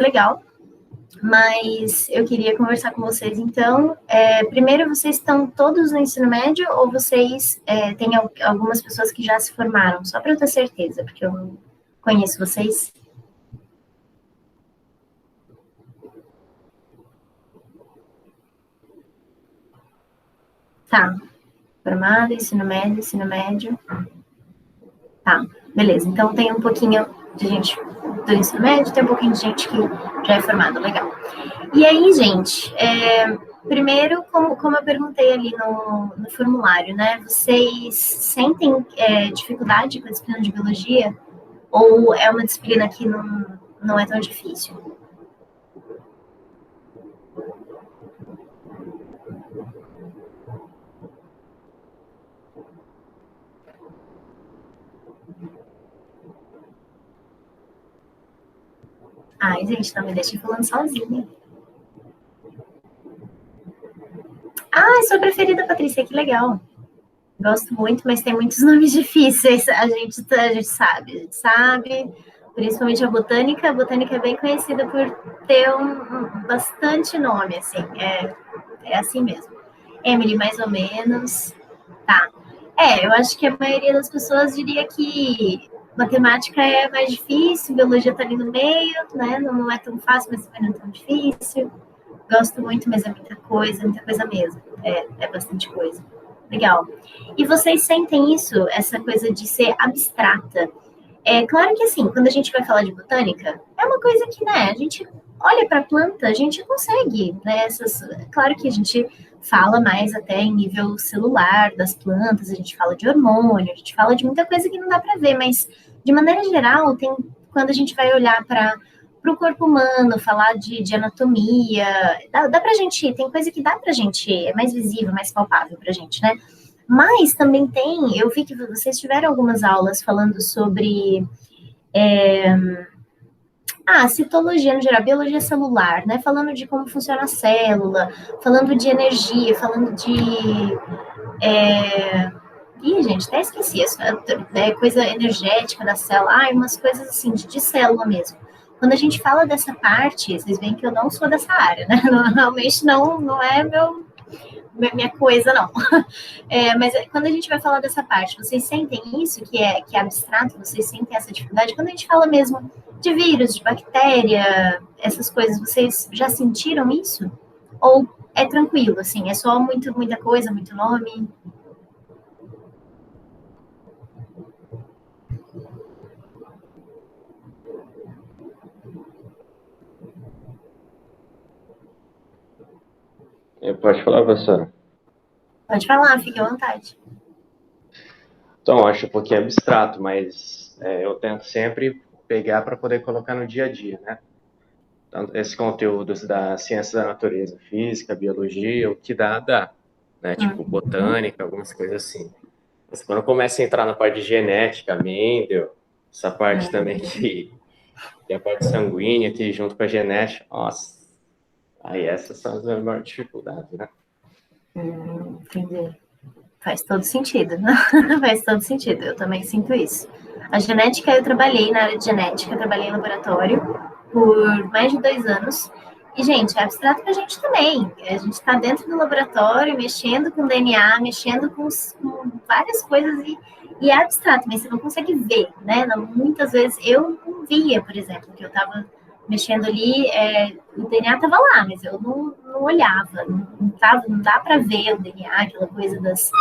legal, mas eu queria conversar com vocês, então. Primeiro, vocês estão todos no ensino médio ou vocês têm algumas pessoas que já se formaram? Só para eu ter certeza, porque eu não conheço vocês. Tá. Formado, ensino médio. Tá, beleza. Então tem um pouquinho de gente do ensino médio, tem um pouquinho de gente que já é formada, legal. E aí, gente, primeiro, como eu perguntei ali no formulário, né? Vocês sentem dificuldade com a disciplina de biologia? Ou é uma disciplina que não é tão difícil? Ai, gente, não me deixem falando sozinha. Ah, sua preferida, Patrícia, que legal. Gosto muito, mas tem muitos nomes difíceis. A gente sabe, principalmente a botânica. A botânica é bem conhecida por ter bastante nome, assim. É assim mesmo. Emily, mais ou menos. Tá. Eu acho que a maioria das pessoas diria que matemática é mais difícil, biologia tá ali no meio, né? Não é tão fácil, mas também não é tão difícil. Gosto muito, mas é muita coisa mesmo. É bastante coisa. Legal. E vocês sentem isso, essa coisa de ser abstrata? É claro que, assim, quando a gente vai falar de botânica, é uma coisa que, né, a gente olha para a planta, a gente consegue, né, claro que a gente fala mais até em nível celular das plantas, a gente fala de hormônio, a gente fala de muita coisa que não dá para ver, mas, de maneira geral, quando a gente vai olhar para o corpo humano, falar de anatomia, dá pra gente, tem coisa que dá pra gente, é mais visível, mais palpável pra gente, né? Mas também eu vi que vocês tiveram algumas aulas falando sobre citologia no geral, biologia celular, né? Falando de como funciona a célula, falando de energia, falando de. Ih, gente, até esqueci isso, coisa energética da célula, umas coisas assim, de célula mesmo. Quando a gente fala dessa parte, vocês veem que eu não sou dessa área, né? Realmente não é minha coisa, não. Mas quando a gente vai falar dessa parte, vocês sentem isso, que é abstrato? Vocês sentem essa dificuldade? Quando a gente fala mesmo de vírus, de bactéria, essas coisas, vocês já sentiram isso? Ou é tranquilo, assim, é só muita coisa, muito nome? Pode falar, professora? Pode falar, fique à vontade. Então, acho um pouquinho abstrato, mas eu tento sempre pegar para poder colocar no dia a dia, né? Então, esse conteúdo da ciência da natureza, física, biologia, o que dá, né? Tipo, botânica, algumas coisas assim. Mas quando começa a entrar na parte de genética, Mendel, essa parte também que é a parte sanguínea, que junto com a genética, nossa, aí essas são as maiores dificuldades, né? Entendi. Faz todo sentido, né? Faz todo sentido, eu também sinto isso. A genética, eu trabalhei na área de genética, trabalhei em laboratório por mais de 2 anos. E, gente, é abstrato pra gente também. A gente está dentro do laboratório, mexendo com DNA, mexendo com várias coisas e é abstrato, mas você não consegue ver, né? Muitas vezes eu não via, por exemplo, que eu estava mexendo ali, o DNA estava lá, mas eu não olhava, não dá para ver o DNA, aquela coisa das.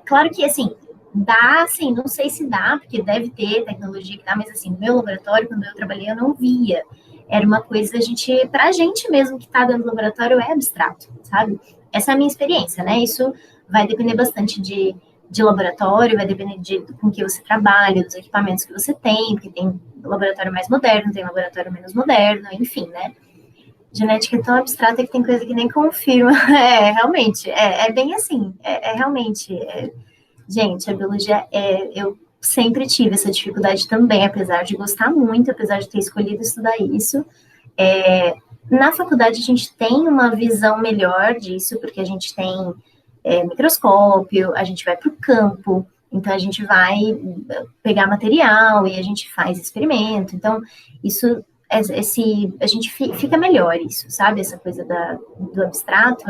Claro que, assim, dá, assim, não sei se dá, porque deve ter tecnologia que dá, mas, assim, no meu laboratório, quando eu trabalhei, eu não via. Era uma coisa, pra gente mesmo que está dentro do laboratório, é abstrato, sabe? Essa é a minha experiência, né? Isso vai depender bastante de laboratório, vai depender com que você trabalha, dos equipamentos que você tem, porque tem laboratório mais moderno, tem laboratório menos moderno, enfim, né? Genética é tão abstrata que tem coisa que nem confirma. Realmente, bem assim, realmente. Gente, a biologia, eu sempre tive essa dificuldade também, apesar de gostar muito, apesar de ter escolhido estudar isso. Na faculdade, a gente tem uma visão melhor disso, porque a gente tem microscópio, a gente vai para o campo, então a gente vai pegar material e a gente faz experimento. Então, isso a gente fica melhor isso, sabe? Essa coisa do abstrato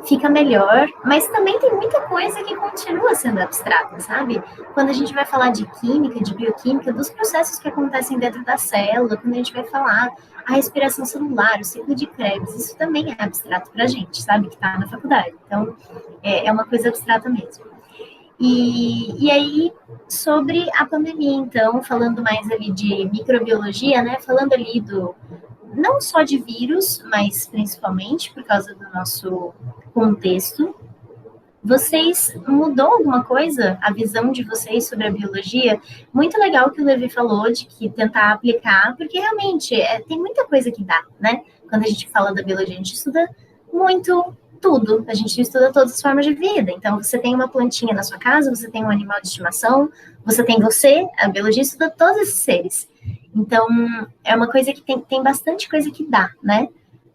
fica melhor, mas também tem muita coisa que continua sendo abstrata, sabe? Quando a gente vai falar de química, de bioquímica, dos processos que acontecem dentro da célula, quando a gente vai falar a respiração celular, o ciclo de Krebs, isso também é abstrato pra gente, sabe? Que tá na faculdade. Então, é uma coisa abstrata mesmo. E aí, sobre a pandemia, então, falando mais ali de microbiologia, né? Falando ali não só de vírus, mas principalmente por causa do nosso contexto. Vocês mudou alguma coisa a visão de vocês sobre a biologia? Muito legal que o Levi falou de que tentar aplicar, porque realmente tem muita coisa que dá, né? Quando a gente fala da biologia, a gente estuda muito tudo, a gente estuda todas as formas de vida. Então, você tem uma plantinha na sua casa, você tem um animal de estimação, você tem você, a biologia estuda todos esses seres. Então, é uma coisa que tem bastante coisa que dá, né?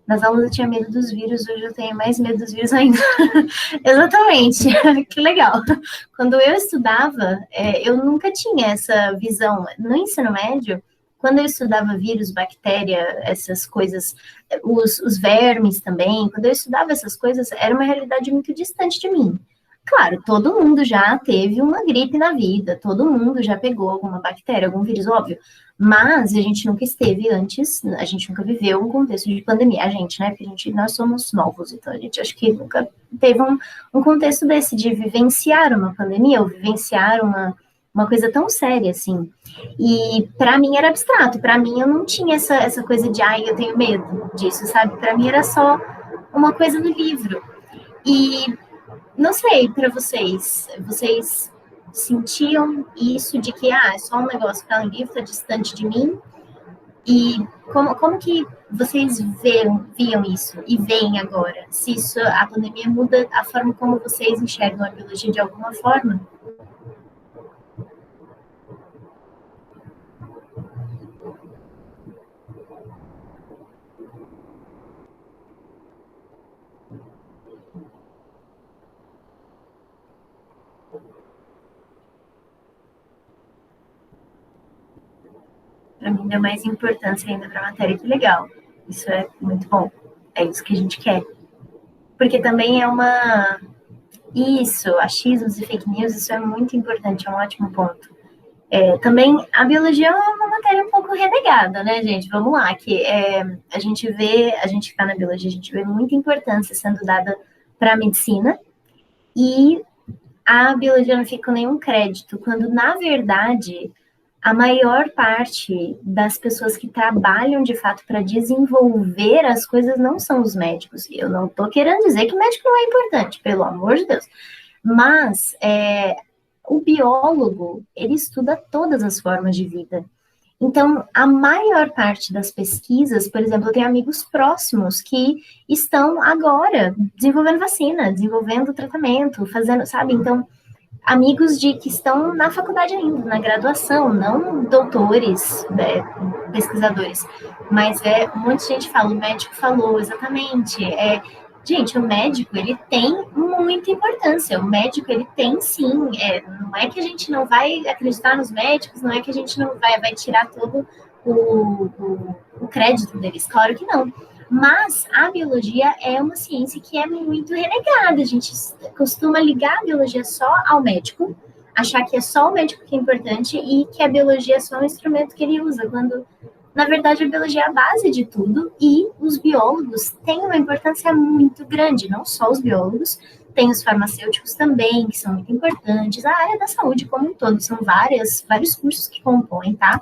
Nas aulas eu tinha medo dos vírus, hoje eu tenho mais medo dos vírus ainda. Exatamente, que legal. Quando eu estudava, eu nunca tinha essa visão. No ensino médio, quando eu estudava vírus, bactéria, essas coisas, os vermes também, quando eu estudava essas coisas, era uma realidade muito distante de mim. Claro, todo mundo já teve uma gripe na vida, todo mundo já pegou alguma bactéria, algum vírus, óbvio, mas a gente nunca esteve antes, a gente nunca viveu um contexto de pandemia, a gente, né, porque nós somos novos, então a gente acho que nunca teve um contexto desse, de vivenciar uma pandemia, ou vivenciar uma coisa tão séria, assim, e para mim era abstrato, para mim eu não tinha essa coisa de, ai, eu tenho medo disso, sabe, para mim era só uma coisa do livro, e não sei, para vocês sentiam isso de que, é só um negócio que está no livro, está distante de mim? E como que vocês viam isso e veem agora? Se a pandemia muda a forma como vocês enxergam a biologia de alguma forma? Para mim, dá mais importância ainda para a matéria, que legal. Isso é muito bom. É isso que a gente quer. Porque também Isso, achismos e fake news, isso é muito importante, é um ótimo ponto. Também a biologia é uma matéria um pouco renegada, né, gente? Vamos lá, que a gente que está na biologia, a gente vê muita importância sendo dada para a medicina e a biologia não fica com nenhum crédito, quando na verdade a maior parte das pessoas que trabalham de fato para desenvolver as coisas não são os médicos. Eu não estou querendo dizer que médico não é importante, pelo amor de Deus. Mas o biólogo, ele estuda todas as formas de vida. Então, a maior parte das pesquisas, por exemplo, eu tenho amigos próximos que estão agora desenvolvendo vacina, desenvolvendo tratamento, fazendo, sabe? Então, amigos que estão na faculdade ainda, na graduação, não doutores, pesquisadores, mas um monte de gente fala, o médico falou, exatamente, gente, o médico, ele tem muita importância, o médico, ele tem sim, não é que a gente não vai acreditar nos médicos, não é que a gente não vai tirar todo o crédito deles, claro que não. Mas a biologia é uma ciência que é muito renegada. A gente costuma ligar a biologia só ao médico, achar que é só o médico que é importante e que a biologia é só um instrumento que ele usa, quando, na verdade, a biologia é a base de tudo e os biólogos têm uma importância muito grande, não só os biólogos, tem os farmacêuticos também, que são muito importantes, a área da saúde como um todo, são vários cursos que compõem, tá?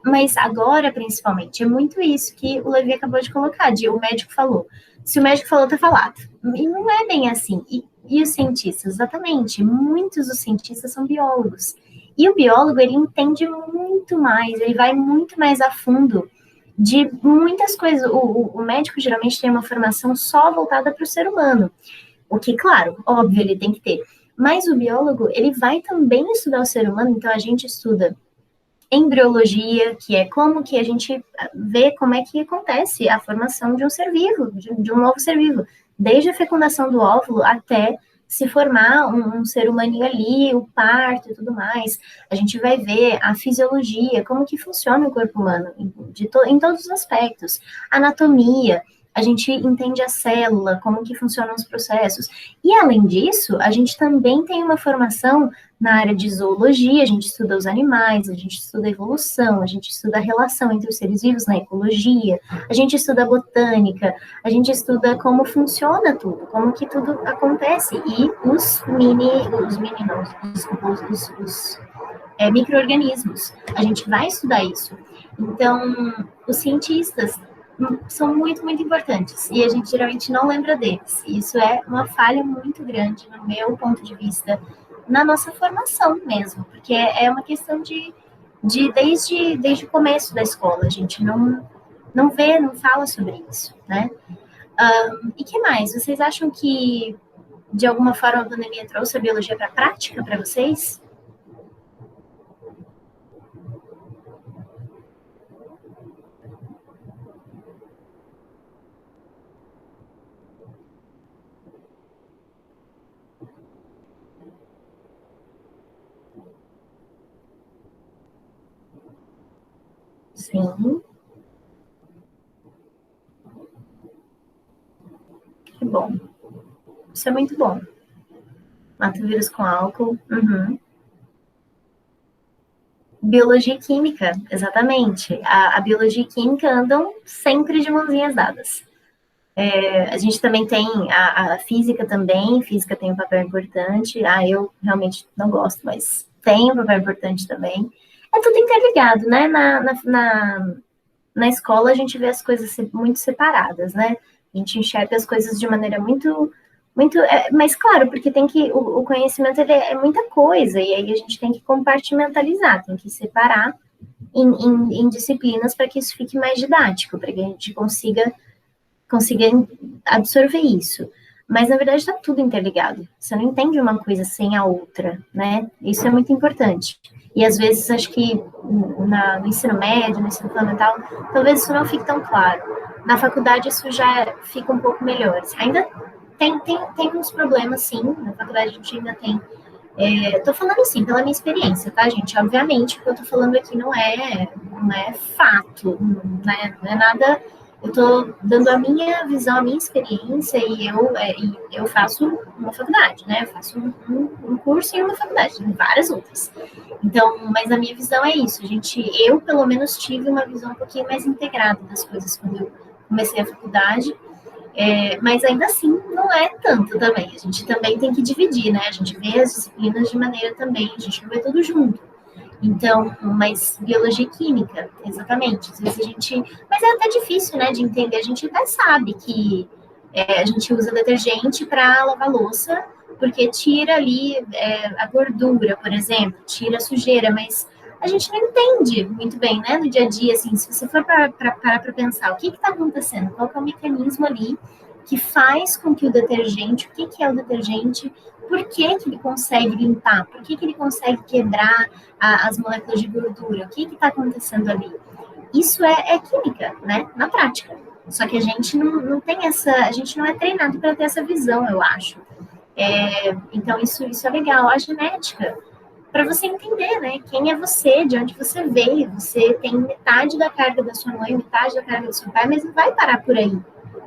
Mas agora, principalmente, é muito isso que o Levi acabou de colocar, o médico falou. Se o médico falou, tá falado. E não é bem assim. E os cientistas, exatamente, muitos dos cientistas são biólogos. E o biólogo, ele entende muito mais, ele vai muito mais a fundo de muitas coisas. O médico, geralmente, tem uma formação só voltada para o ser humano. O que, claro, óbvio, ele tem que ter. Mas o biólogo, ele vai também estudar o ser humano, então a gente estuda embriologia, que é como que a gente vê como é que acontece a formação de um ser vivo, de um novo ser vivo, desde a fecundação do óvulo até se formar um ser humaninho ali, o parto e tudo mais. A gente vai ver a fisiologia, como que funciona o corpo humano, em todos os aspectos. Anatomia, a gente entende a célula, como que funcionam os processos. E, além disso, a gente também tem uma formação na área de zoologia, a gente estuda os animais, a gente estuda a evolução, a gente estuda a relação entre os seres vivos na ecologia, a gente estuda a botânica, a gente estuda como funciona tudo, como que tudo acontece. E os micro-organismos. A gente vai estudar isso. Então, os cientistas são muito, muito importantes. E a gente geralmente não lembra deles. E isso é uma falha muito grande, no meu ponto de vista, na nossa formação mesmo. Porque é uma questão desde o começo da escola. A gente não vê, não fala sobre isso, né? E que mais? Vocês acham que, de alguma forma, a pandemia trouxe a biologia para a prática para vocês? Sim, que bom. Isso é muito bom. Mata o vírus com álcool. Uhum. Biologia e química, exatamente. A biologia e química andam sempre de mãozinhas dadas. A gente também tem a física também, física tem um papel importante. Eu realmente não gosto, mas tem um papel importante também. É tudo interligado, né? Na escola a gente vê as coisas muito separadas, né? A gente enxerga as coisas de maneira mas claro, porque o conhecimento é muita coisa, e aí a gente tem que compartimentalizar, tem que separar em disciplinas para que isso fique mais didático, para que a gente consiga absorver isso. Mas, na verdade, está tudo interligado. Você não entende uma coisa sem a outra, né? Isso é muito importante. E, às vezes, acho que no ensino médio, no ensino fundamental, talvez isso não fique tão claro. Na faculdade, isso já fica um pouco melhor. Ainda tem uns problemas, sim. Na faculdade, a gente ainda tem. Tô falando assim, pela minha experiência, tá, gente? Obviamente, o que eu tô falando aqui não é fato, não é nada. Eu tô dando a minha visão, a minha experiência, e eu faço uma faculdade, né? Eu faço um curso em uma faculdade, tem várias outras. Então, mas a minha visão é isso. Eu, pelo menos, tive uma visão um pouquinho mais integrada das coisas quando eu comecei a faculdade. Mas ainda assim não é tanto também. A gente também tem que dividir, né? A gente vê as disciplinas de maneira também, a gente não vê tudo junto. Então, mas biologia e química, exatamente. Às vezes mas é até difícil, né, de entender. A gente até sabe que a gente usa detergente para lavar louça, porque tira ali a gordura, por exemplo, tira a sujeira, mas a gente não entende muito bem, né, no dia a dia, assim, se você for parar para pensar, o que está acontecendo? Qual que é o mecanismo ali que faz com que o detergente, o que é o detergente, por que ele consegue limpar, por que ele consegue quebrar as moléculas de gordura, o que está acontecendo ali? Isso é química, né, na prática. Só que a gente não tem a gente não é treinado para ter essa visão, eu acho. Então, isso é legal. A genética, para você entender, né? Quem é você, de onde você veio. Você tem metade da carga da sua mãe, metade da carga do seu pai, mas não vai parar por aí,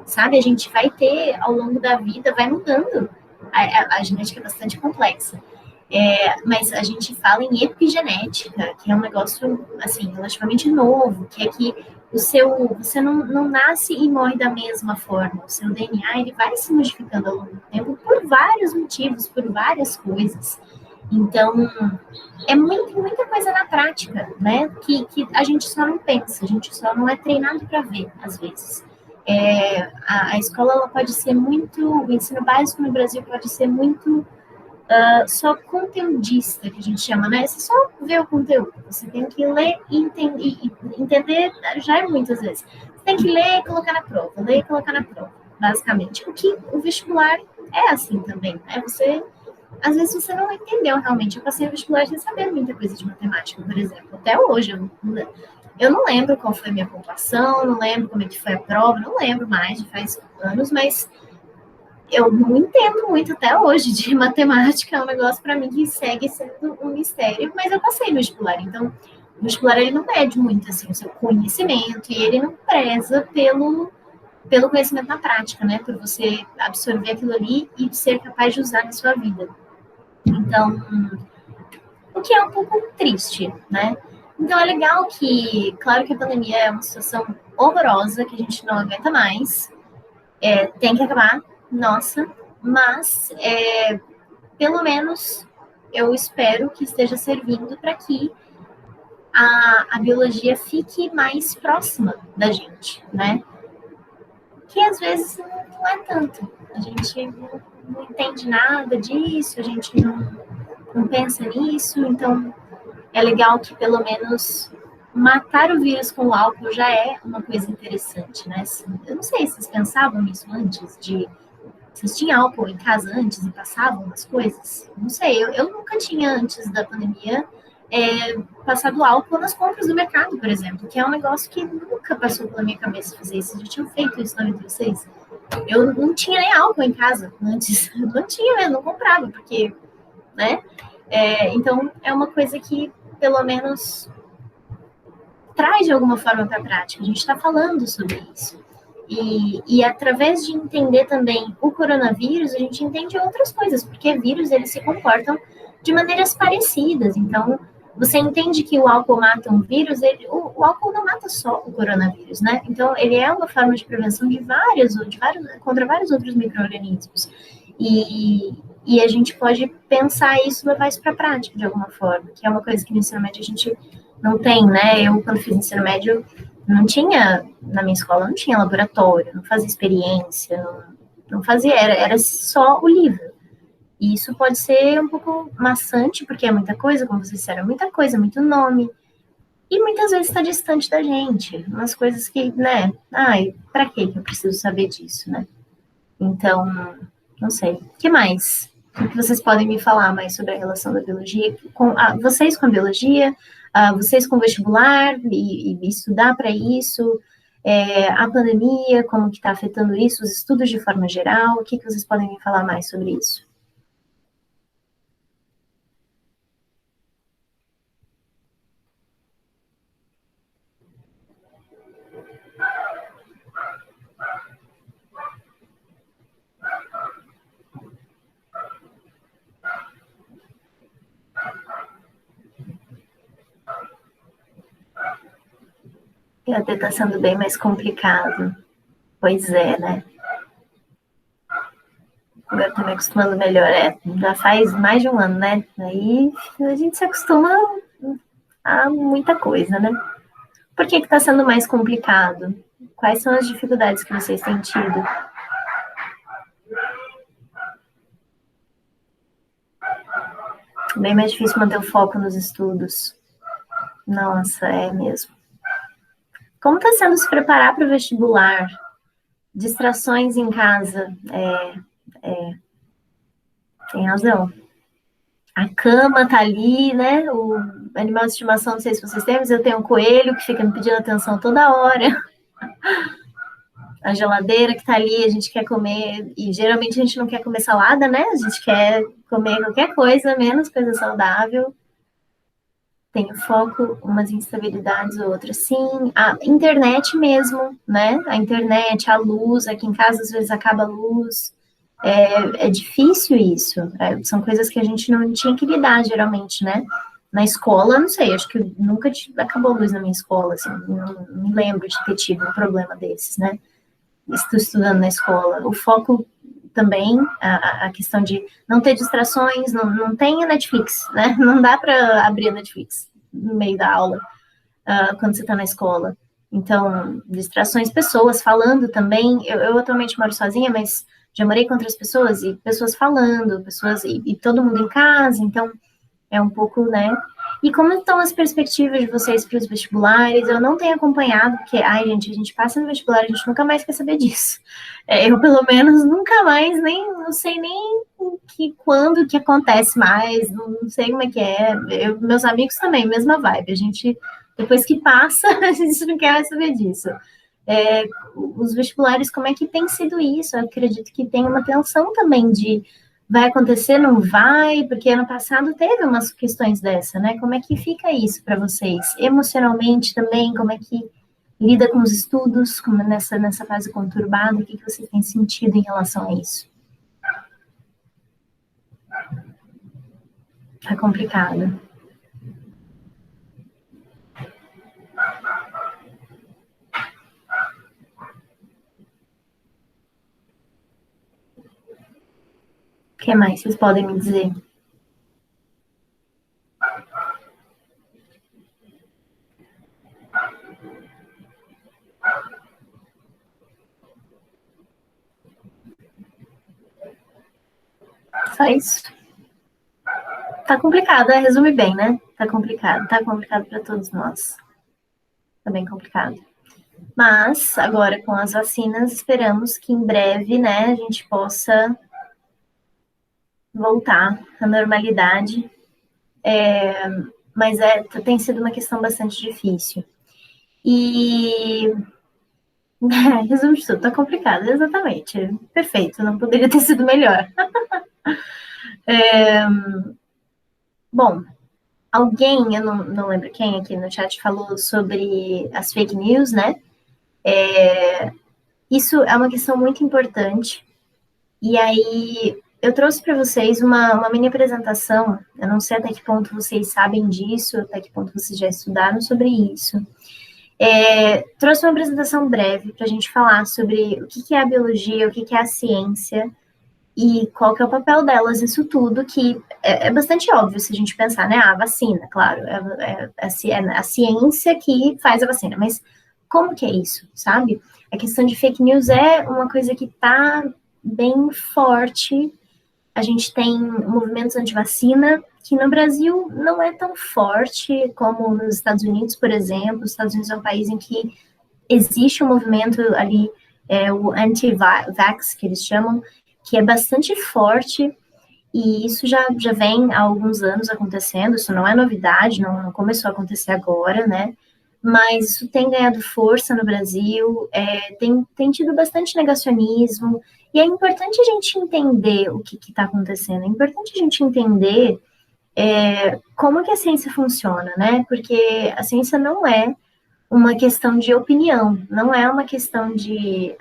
sabe? A gente vai ter, ao longo da vida, vai mudando. A genética é bastante complexa. Mas a gente fala em epigenética, que é um negócio, assim, relativamente novo, que é que você não nasce e morre da mesma forma. O seu DNA, ele vai se modificando ao longo do tempo por vários motivos, por várias coisas. Então, é muita coisa na prática, né? Que a gente só não pensa, a gente só não é treinado para ver, às vezes. A escola ela pode ser o ensino básico no Brasil pode ser muito só conteudista, que a gente chama, né? Você só vê o conteúdo, você tem que ler e entender, já é muitas vezes. Você tem que ler e colocar na prova, ler e colocar na prova, basicamente. O que o vestibular é assim também, né? Às vezes você não entendeu realmente. Eu passei no vestibular sem saber muita coisa de matemática, por exemplo. Até hoje, eu não lembro qual foi a minha pontuação, não lembro como é que foi a prova, não lembro mais, faz anos, mas eu não entendo muito até hoje de matemática, é um negócio para mim que segue sendo um mistério, mas eu passei no vestibular, então o vestibular ele não mede muito assim o seu conhecimento e ele não preza pelo conhecimento na prática, né? Por você absorver aquilo ali e ser capaz de usar na sua vida. Então, o que é um pouco triste, né? Então é legal que, claro que a pandemia é uma situação horrorosa, que a gente não aguenta mais, tem que acabar, nossa, mas pelo menos eu espero que esteja servindo para que a biologia fique mais próxima da gente, né? Que às vezes não é tanto. A gente não entende nada disso, a gente não pensa nisso, então é legal que pelo menos matar o vírus com o álcool já é uma coisa interessante, né? Eu não sei se vocês pensavam nisso antes, vocês tinham álcool em casa antes e passavam as coisas? Não sei, eu nunca tinha antes da pandemia passado álcool nas compras do mercado, por exemplo, que é um negócio que nunca passou pela minha cabeça fazer isso. Eu já tinha feito isso na vida de vocês. Eu não tinha nem álcool em casa antes, não tinha mesmo, não comprava, porque, né? Então, é uma coisa que, pelo menos, traz de alguma forma para a prática. A gente está falando sobre isso. E através de entender também o coronavírus, a gente entende outras coisas, porque vírus, eles se comportam de maneiras parecidas. Então, você entende que o álcool mata um vírus, o álcool não mata só o coronavírus, né? Então, ele é uma forma de prevenção contra vários outros micro-organismos. E a gente pode pensar isso e levar isso para a prática, de alguma forma, que é uma coisa que no ensino médio a gente não tem, né? Eu, quando fiz ensino médio, não tinha, na minha escola, não tinha laboratório, não fazia experiência, não fazia, era só o livro. E isso pode ser um pouco maçante, porque é muita coisa, como vocês disseram, muita coisa, muito nome. E muitas vezes está distante da gente. Umas coisas que, né? Ai, pra que eu preciso saber disso, né? Então, não sei. O que mais? O que vocês podem me falar mais sobre a relação da biologia? Vocês com a biologia, vocês com o vestibular e estudar para isso, a pandemia, como que está afetando isso, os estudos de forma geral, o que vocês podem me falar mais sobre isso? E até está sendo bem mais complicado. Pois é, né? Agora estou me acostumando melhor. Já faz mais de um ano, né? Aí a gente se acostuma a muita coisa, né? Por que está sendo mais complicado? Quais são as dificuldades que vocês têm tido? Bem mais difícil manter o foco nos estudos. Nossa, é mesmo. Como está sendo se preparar para o vestibular? Distrações em casa. Tem razão. A cama tá ali, né? O animal de estimação, não sei se vocês têm, mas eu tenho um coelho que fica me pedindo atenção toda hora. A geladeira que tá ali, a gente quer comer, e geralmente a gente não quer comer salada, né? A gente quer comer qualquer coisa, menos coisa saudável. Tem o foco, umas instabilidades ou outras, sim. A internet mesmo, né? A internet, a luz, aqui em casa às vezes acaba a luz. É difícil isso. São coisas que a gente não tinha que lidar, geralmente, né? Na escola, não sei, acho que nunca acabou a luz na minha escola, assim, não me lembro de ter tido um problema desses, né? Estou estudando na escola. O foco também, a questão de não ter distrações, não tem a Netflix, né? Não dá para abrir a Netflix no meio da aula, quando você está na escola. Então, distrações, pessoas falando também. Eu atualmente moro sozinha, mas já morei com outras pessoas, e pessoas falando, e todo mundo em casa, então é um pouco, né? E como estão as perspectivas de vocês para os vestibulares? Eu não tenho acompanhado, porque, ai, gente, a gente passa no vestibular, a gente nunca mais quer saber disso. Eu, pelo menos, nunca mais, não sei nem quando que acontece mais, não sei como é que é. Meus amigos também, mesma vibe. A gente, depois que passa, a gente não quer mais saber disso. Os vestibulares, como é que tem sido isso? Eu acredito que tem uma tensão também de vai acontecer, não vai, porque ano passado teve umas questões dessa, né? Como é que fica isso para vocês? Emocionalmente também, como é que lida com os estudos, como nessa fase conturbada, o que você tem sentido em relação a isso? Tá complicado. O que mais vocês podem me dizer? Só isso. Tá complicado, resume bem, né? Tá complicado para todos nós. Tá bem complicado. Mas, agora com as vacinas, esperamos que em breve, né, a gente possa voltar à normalidade. Mas tem sido uma questão bastante difícil. E resumo de tudo, tá complicado, exatamente. Perfeito, não poderia ter sido melhor. Bom, alguém, eu não lembro quem aqui no chat falou sobre as fake news, né? Isso é uma questão muito importante. E aí, eu trouxe para vocês uma mini apresentação. Eu não sei até que ponto vocês sabem disso, até que ponto vocês já estudaram sobre isso. Trouxe uma apresentação breve para a gente falar sobre o que é a biologia, o que é a ciência e qual que é o papel delas nisso tudo, que é bastante óbvio se a gente pensar, né? A vacina, claro, é a ciência que faz a vacina, mas como que é isso, sabe? A questão de fake news é uma coisa que está bem forte. A gente tem movimentos anti-vacina, que no Brasil não é tão forte como nos Estados Unidos, por exemplo. Os Estados Unidos é um país em que existe um movimento ali, o anti-vax, que eles chamam, que é bastante forte, e isso já vem há alguns anos acontecendo, isso não é novidade, não começou a acontecer agora, né? Mas isso tem ganhado força no Brasil, tem tido bastante negacionismo, e é importante a gente entender o que está acontecendo, é importante a gente entender como que a ciência funciona, né? Porque a ciência não é uma questão de opinião, não é uma questão de,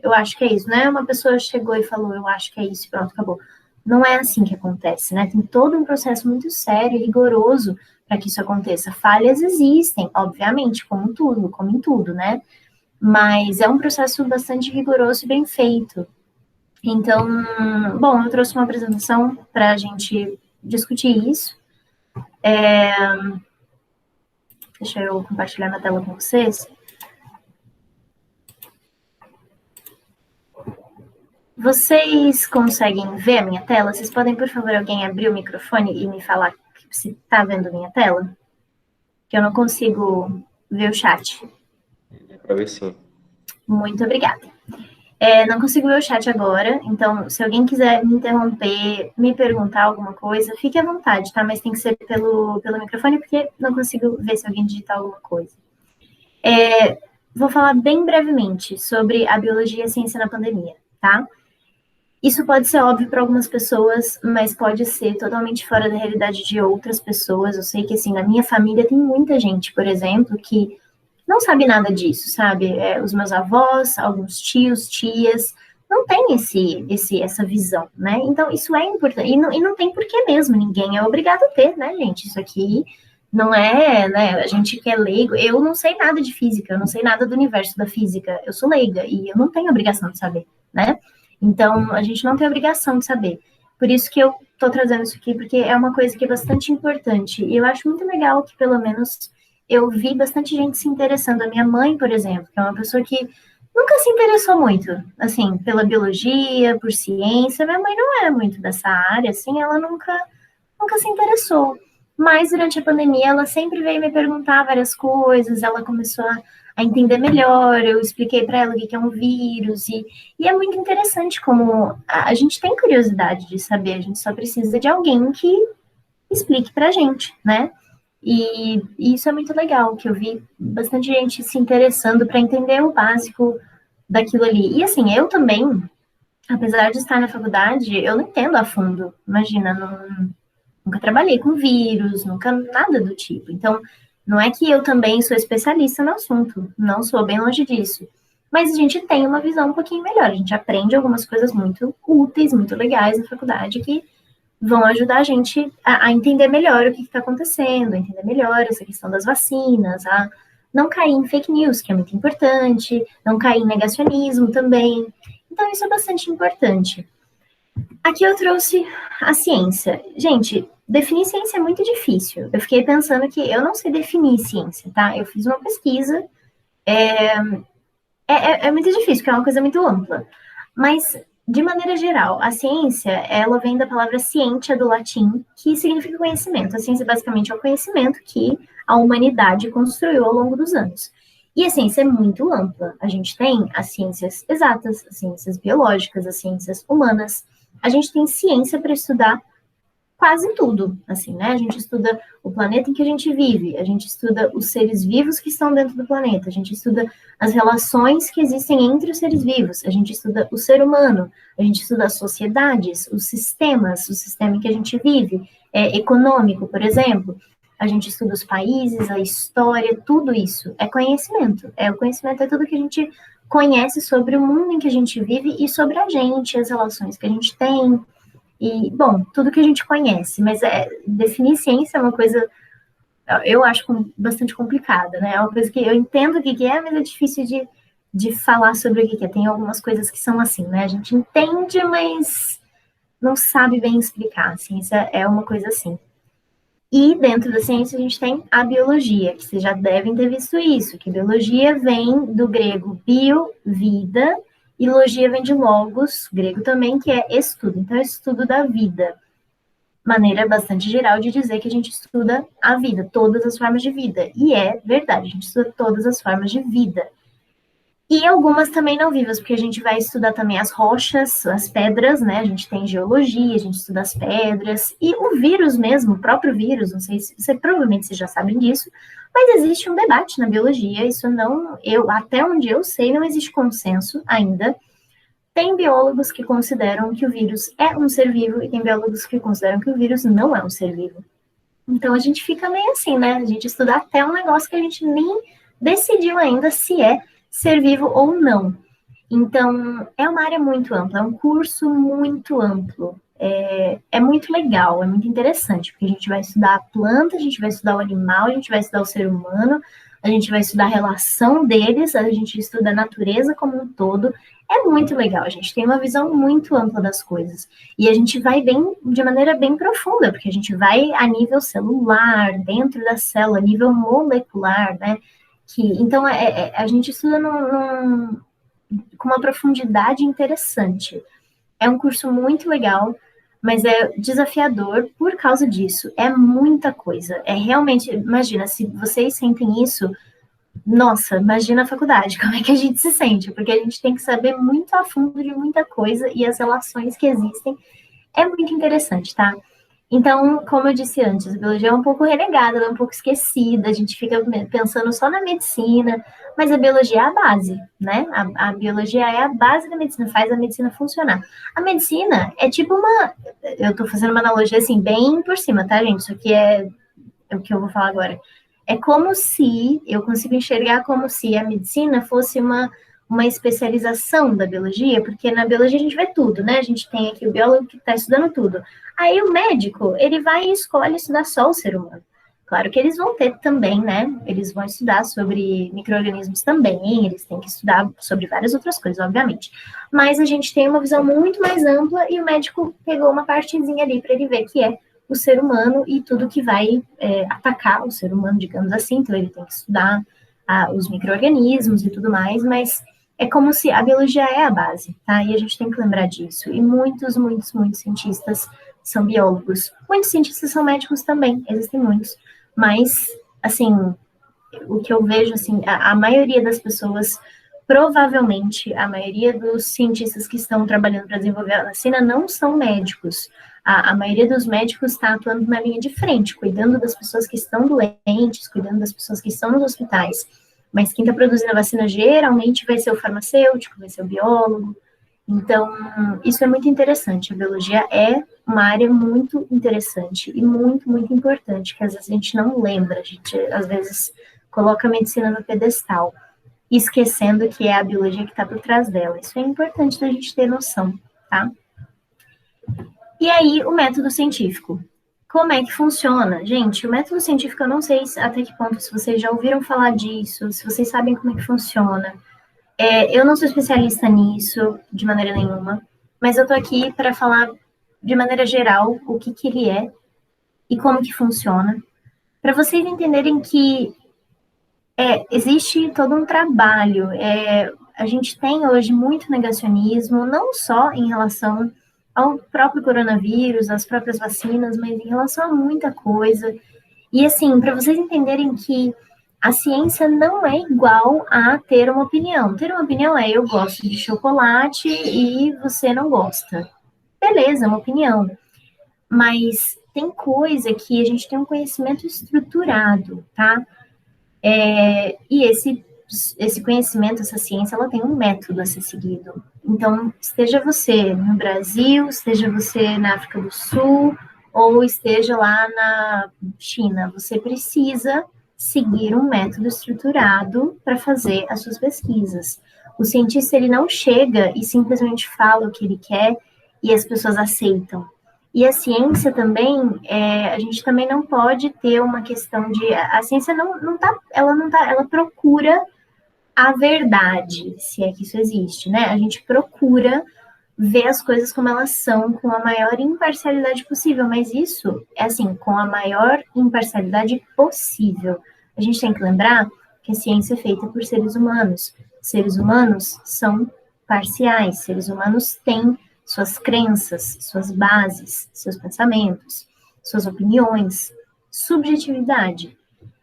eu acho que é isso, não é uma pessoa chegou e falou, eu acho que é isso, pronto, acabou. Não é assim que acontece, né? Tem todo um processo muito sério e rigoroso para que isso aconteça. Falhas existem, obviamente, como em tudo, né? Mas é um processo bastante rigoroso e bem feito. Então, bom, eu trouxe uma apresentação para a gente discutir isso. Deixa eu compartilhar na tela com vocês. Vocês conseguem ver a minha tela? Vocês podem, por favor, alguém abrir o microfone e me falar se está vendo a minha tela? Que eu não consigo ver o chat. Para ver sim. Muito obrigada. Não consigo ver o chat agora, então se alguém quiser me interromper, me perguntar alguma coisa, fique à vontade, tá? Mas tem que ser pelo microfone, porque não consigo ver se alguém digitar alguma coisa. Vou falar bem brevemente sobre a biologia e a ciência na pandemia, tá? Isso pode ser óbvio para algumas pessoas, mas pode ser totalmente fora da realidade de outras pessoas. Eu sei que, assim, na minha família tem muita gente, por exemplo, que não sabe nada disso, sabe? Os meus avós, alguns tios, tias, não tem essa visão, né? Então, isso é importante. E não tem porquê mesmo, ninguém é obrigado a ter, né, gente? Isso aqui não é, né? A gente que é leigo, eu não sei nada de física, eu não sei nada do universo da física, eu sou leiga e eu não tenho obrigação de saber, né? Então, a gente não tem obrigação de saber. Por isso que eu estou trazendo isso aqui, porque é uma coisa que é bastante importante. E eu acho muito legal que, pelo menos, eu vi bastante gente se interessando. A minha mãe, por exemplo, que é uma pessoa que nunca se interessou muito, assim, pela biologia, por ciência. Minha mãe não é muito dessa área, assim, ela nunca se interessou. Mas durante a pandemia, ela sempre veio me perguntar várias coisas, ela começou a entender melhor, eu expliquei para ela o que é um vírus, e é muito interessante como a gente tem curiosidade de saber, a gente só precisa de alguém que explique para a gente, né? E isso é muito legal, que eu vi bastante gente se interessando para entender o básico daquilo ali. E assim, eu também, apesar de estar na faculdade, eu não entendo a fundo. Imagina, nunca trabalhei com vírus, nunca nada do tipo. Então, não é que eu também sou especialista no assunto, não sou bem longe disso. Mas a gente tem uma visão um pouquinho melhor, a gente aprende algumas coisas muito úteis, muito legais na faculdade que vão ajudar a gente a entender melhor o que está acontecendo, a entender melhor essa questão das vacinas, a não cair em fake news, que é muito importante, não cair em negacionismo também. Então, isso é bastante importante. Aqui eu trouxe a ciência. Gente, definir ciência é muito difícil. Eu fiquei pensando que eu não sei definir ciência, tá? Eu fiz uma pesquisa, é muito difícil, porque é uma coisa muito ampla. Mas, de maneira geral, a ciência, ela vem da palavra scientia, do latim, que significa conhecimento. A ciência, basicamente, é o conhecimento que a humanidade construiu ao longo dos anos. E a ciência é muito ampla. A gente tem as ciências exatas, as ciências biológicas, as ciências humanas. A gente tem ciência para estudar quase tudo, assim, né? A gente estuda o planeta em que a gente vive, a gente estuda os seres vivos que estão dentro do planeta, a gente estuda as relações que existem entre os seres vivos, a gente estuda o ser humano, a gente estuda as sociedades, os sistemas, o sistema em que a gente vive, econômico, por exemplo, a gente estuda os países, a história, tudo isso é conhecimento. O conhecimento é tudo que a gente conhece sobre o mundo em que a gente vive e sobre a gente, as relações que a gente tem, e, bom, tudo que a gente conhece, mas definir ciência é uma coisa, eu acho bastante complicada, né? É uma coisa que eu entendo o que é, mas é difícil de falar sobre o que é. Tem algumas coisas que são assim, né? A gente entende, mas não sabe bem explicar. A ciência é uma coisa assim. E dentro da ciência a gente tem a biologia, que vocês já devem ter visto isso, que biologia vem do grego bio, vida, e logia vem de logos, grego também, que é estudo. Então, é estudo da vida. Maneira bastante geral de dizer que a gente estuda a vida, todas as formas de vida. E é verdade, a gente estuda todas as formas de vida. E algumas também não vivas, porque a gente vai estudar também as rochas, as pedras, né? A gente tem geologia, a gente estuda as pedras. E o vírus mesmo, o próprio vírus, não sei se provavelmente vocês já sabem disso, mas existe um debate na biologia, isso não, até onde eu sei, não existe consenso ainda. Tem biólogos que consideram que o vírus é um ser vivo e tem biólogos que consideram que o vírus não é um ser vivo. Então a gente fica meio assim, né? A gente estuda até um negócio que a gente nem decidiu ainda se é ser vivo ou não. Então é uma área muito ampla, é um curso muito amplo. É muito legal, é muito interessante, porque a gente vai estudar a planta, a gente vai estudar o animal, a gente vai estudar o ser humano, a gente vai estudar a relação deles, a gente estuda a natureza como um todo. É muito legal, a gente tem uma visão muito ampla das coisas. E a gente vai de maneira bem profunda, porque a gente vai a nível celular, dentro da célula, a nível molecular, né? Então, a gente estuda com uma profundidade interessante. É um curso muito legal, mas é desafiador por causa disso. É muita coisa. É realmente, imagina, se vocês sentem isso, nossa, imagina a faculdade, como é que a gente se sente? Porque a gente tem que saber muito a fundo de muita coisa e as relações que existem. É muito interessante, tá? Então, como eu disse antes, a biologia é um pouco renegada, é um pouco esquecida, a gente fica pensando só na medicina, mas a biologia é a base, né? A biologia é a base da medicina, faz a medicina funcionar. A medicina é tipo eu tô fazendo uma analogia assim, bem por cima, tá, gente? Isso aqui é o que eu vou falar agora. É como se, eu consigo enxergar como se a medicina fosse uma especialização da biologia, porque na biologia a gente vê tudo, né? A gente tem aqui o biólogo que está estudando tudo. Aí o médico, ele vai e escolhe estudar só o ser humano. Claro que eles vão ter também, né? Eles vão estudar sobre micro-organismos também, eles têm que estudar sobre várias outras coisas, obviamente. Mas a gente tem uma visão muito mais ampla e o médico pegou uma partezinha ali para ele ver que é o ser humano e tudo que vai atacar o ser humano, digamos assim. Então, ele tem que estudar os micro-organismos e tudo mais, mas é como se a biologia é a base, tá? E a gente tem que lembrar disso. E muitos, muitos, muitos cientistas são biólogos. Muitos cientistas são médicos também, existem muitos. Mas, assim, o que eu vejo, assim, a maioria das pessoas, provavelmente, a maioria dos cientistas que estão trabalhando para desenvolver a vacina não são médicos. A maioria dos médicos está atuando na linha de frente, cuidando das pessoas que estão doentes, cuidando das pessoas que estão nos hospitais. Mas quem está produzindo a vacina geralmente vai ser o farmacêutico, vai ser o biólogo. Então, isso é muito interessante. A biologia é uma área muito interessante e muito, muito importante, que às vezes a gente não lembra. A gente, às vezes, coloca a medicina no pedestal, esquecendo que é a biologia que está por trás dela. Isso é importante da gente ter noção, tá? E aí, o método científico. Como é que funciona? Gente, o método científico, eu não sei até que ponto, se vocês já ouviram falar disso, se vocês sabem como é que funciona. Eu não sou especialista nisso, de maneira nenhuma, mas eu tô aqui para falar, de maneira geral, o que ele é e como que funciona, para vocês entenderem que existe todo um trabalho. A gente tem hoje muito negacionismo, não só em relação ao próprio coronavírus, às próprias vacinas, mas em relação a muita coisa. E assim, para vocês entenderem que a ciência não é igual a ter uma opinião. Ter uma opinião é eu gosto de chocolate e você não gosta. Beleza, é uma opinião. Mas tem coisa que a gente tem um conhecimento estruturado, tá? E esse conhecimento, essa ciência, ela tem um método a ser seguido. Então, esteja você no Brasil, esteja você na África do Sul, ou esteja lá na China, você precisa seguir um método estruturado para fazer as suas pesquisas. O cientista, ele não chega e simplesmente fala o que ele quer e as pessoas aceitam. E a ciência também, a gente também não pode ter uma questão de... A ciência ela procura a verdade, se é que isso existe, né? A gente procura ver as coisas como elas são, com a maior imparcialidade possível, mas isso é assim, com a maior imparcialidade possível. A gente tem que lembrar que a ciência é feita por seres humanos. Seres humanos são parciais, seres humanos têm suas crenças, suas bases, seus pensamentos, suas opiniões, subjetividade.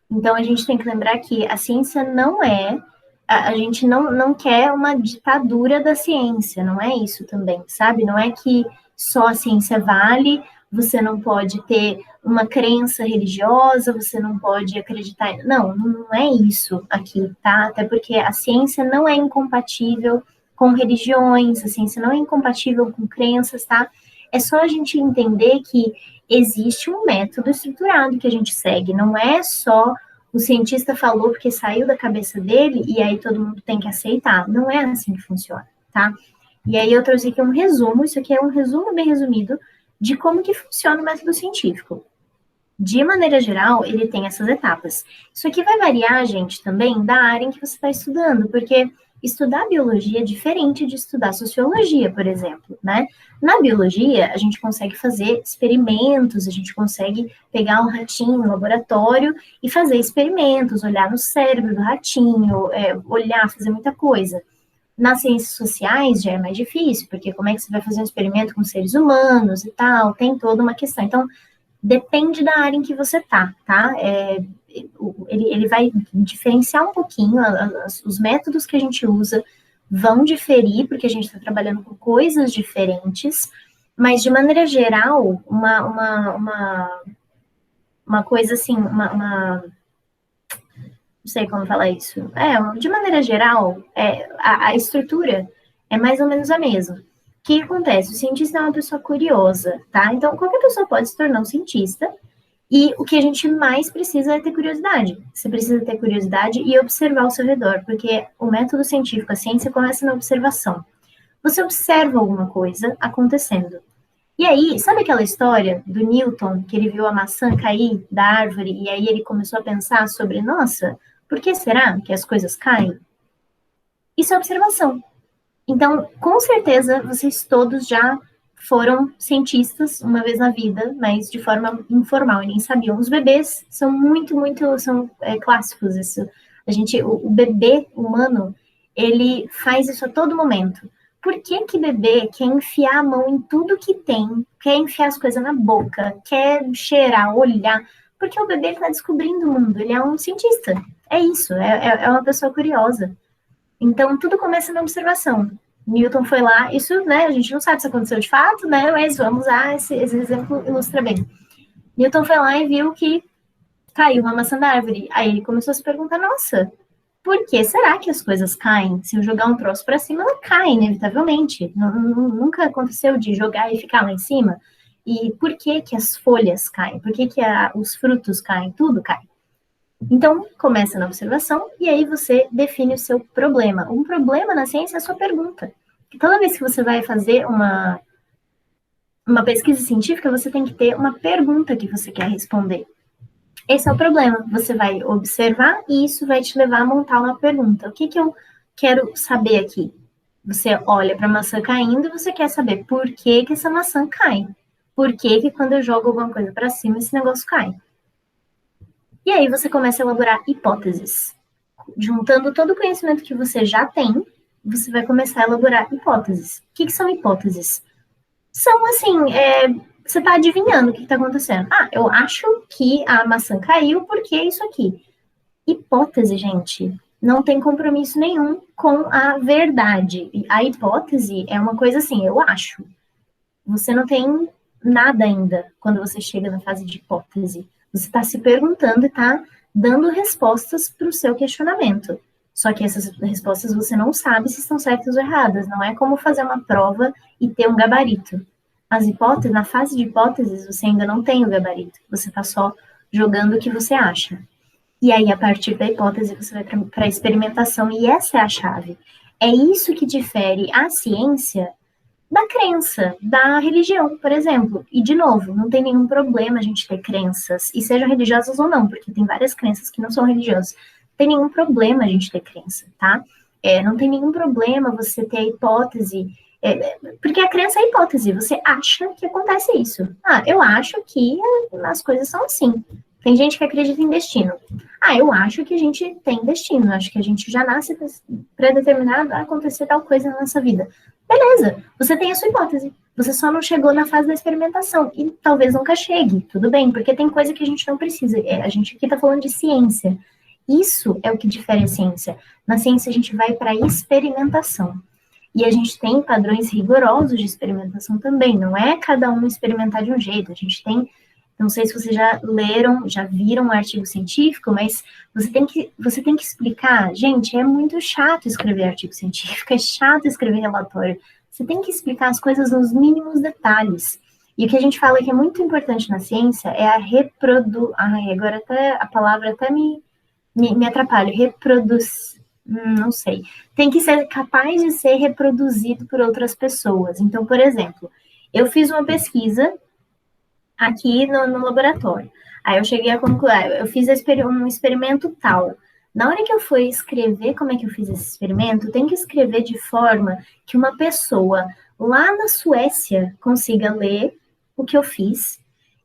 Então, a gente tem que lembrar que a ciência não é... A gente não quer uma ditadura da ciência, não é isso também, sabe? Não é que só a ciência vale, você não pode ter uma crença religiosa, você não pode acreditar... Não é isso aqui, tá? Até porque a ciência não é incompatível com religiões, a ciência não é incompatível com crenças, tá? É só a gente entender que existe um método estruturado que a gente segue, não é só o cientista falou porque saiu da cabeça dele e aí todo mundo tem que aceitar. Não é assim que funciona, tá? E aí eu trouxe aqui um resumo, isso aqui é um resumo bem resumido de como que funciona o método científico. De maneira geral, ele tem essas etapas. Isso aqui vai variar, gente, também da área em que você está estudando, porque estudar biologia é diferente de estudar sociologia, por exemplo, né? Na biologia, a gente consegue fazer experimentos, a gente consegue pegar um ratinho no laboratório e fazer experimentos, olhar no cérebro do ratinho, olhar, fazer muita coisa. Nas ciências sociais já é mais difícil, porque como é que você vai fazer um experimento com seres humanos e tal, tem toda uma questão. Então, depende da área em que você tá? Ele vai diferenciar um pouquinho, os métodos que a gente usa vão diferir, porque a gente está trabalhando com coisas diferentes, mas de maneira geral, uma coisa assim, não sei como falar isso. De maneira geral, a estrutura é mais ou menos a mesma. O que acontece? O cientista é uma pessoa curiosa, tá? Então, qualquer pessoa pode se tornar um cientista, e o que a gente mais precisa é ter curiosidade. Você precisa ter curiosidade e observar ao seu redor, porque o método científico, a ciência, começa na observação. Você observa alguma coisa acontecendo. E aí, sabe aquela história do Newton, que ele viu a maçã cair da árvore, e aí ele começou a pensar sobre, nossa, por que será que as coisas caem? Isso é observação. Então, com certeza, vocês todos já foram cientistas uma vez na vida, mas de forma informal, e nem sabiam. Os bebês são são clássicos isso. O bebê humano, ele faz isso a todo momento. Por que bebê quer enfiar a mão em tudo que tem, quer enfiar as coisas na boca, quer cheirar, olhar? Porque o bebê está descobrindo o mundo, ele é um cientista. É isso, é uma pessoa curiosa. Então, tudo começa na observação. Newton foi lá, isso, né, a gente não sabe se aconteceu de fato, né, mas vamos usar esse exemplo, ilustra bem. Newton foi lá e viu que caiu uma maçã da árvore. Aí ele começou a se perguntar, nossa, por que será que as coisas caem? Se eu jogar um troço para cima, ela cai, inevitavelmente. Nunca aconteceu de jogar e ficar lá em cima. E por que que as folhas caem? Por que que os frutos caem? Tudo cai. Então, começa na observação e aí você define o seu problema. Um problema na ciência é a sua pergunta. Toda vez que você vai fazer uma pesquisa científica, você tem que ter uma pergunta que você quer responder. Esse é o problema. Você vai observar e isso vai te levar a montar uma pergunta. O que que eu quero saber aqui? Você olha para a maçã caindo e você quer saber por que que essa maçã cai. Por que que quando eu jogo alguma coisa para cima, esse negócio cai? E aí você começa a elaborar hipóteses. Juntando todo o conhecimento que você já tem, você vai começar a elaborar hipóteses. O que que são hipóteses? São assim, você está adivinhando o que está acontecendo. Ah, eu acho que a maçã caiu porque isso aqui. Hipótese, gente, não tem compromisso nenhum com a verdade. A hipótese é uma coisa assim, eu acho. Você não tem nada ainda quando você chega na fase de hipótese. Você está se perguntando e está dando respostas para o seu questionamento. Só que essas respostas você não sabe se estão certas ou erradas. Não é como fazer uma prova e ter um gabarito. As hipóteses, na fase de hipóteses, você ainda não tem o gabarito. Você está só jogando o que você acha. E aí, a partir da hipótese, você vai para a experimentação. E essa é a chave. É isso que difere a ciência da crença, da religião, por exemplo. E, de novo, não tem nenhum problema a gente ter crenças, e sejam religiosas ou não, porque tem várias crenças que não são religiosas. Não tem nenhum problema a gente ter crença, tá? Não tem nenhum problema você ter a hipótese, porque a crença é a hipótese, você acha que acontece isso. Ah, eu acho que as coisas são assim. Tem gente que acredita em destino. Ah, eu acho que a gente tem destino, acho que a gente já nasce predeterminado a acontecer tal coisa na nossa vida. Beleza, você tem a sua hipótese. Você só não chegou na fase da experimentação. E talvez nunca chegue, tudo bem, porque tem coisa que a gente não precisa. A gente aqui está falando de ciência. Isso é o que difere a ciência. Na ciência, a gente vai para a experimentação. E a gente tem padrões rigorosos de experimentação também. Não é cada um experimentar de um jeito. A gente tem, não sei se vocês já leram, já viram um artigo científico, mas você tem que explicar. Gente, é muito chato escrever artigo científico, é chato escrever relatório. Você tem que explicar as coisas nos mínimos detalhes. E o que a gente fala que é muito importante na ciência é a Ai, agora até a palavra até me atrapalha. Não sei. Tem que ser capaz de ser reproduzido por outras pessoas. Então, por exemplo, eu fiz uma pesquisa aqui no laboratório. Aí eu cheguei a concluir, eu fiz um experimento tal. Na hora que eu for escrever como é que eu fiz esse experimento, tem que escrever de forma que uma pessoa lá na Suécia consiga ler o que eu fiz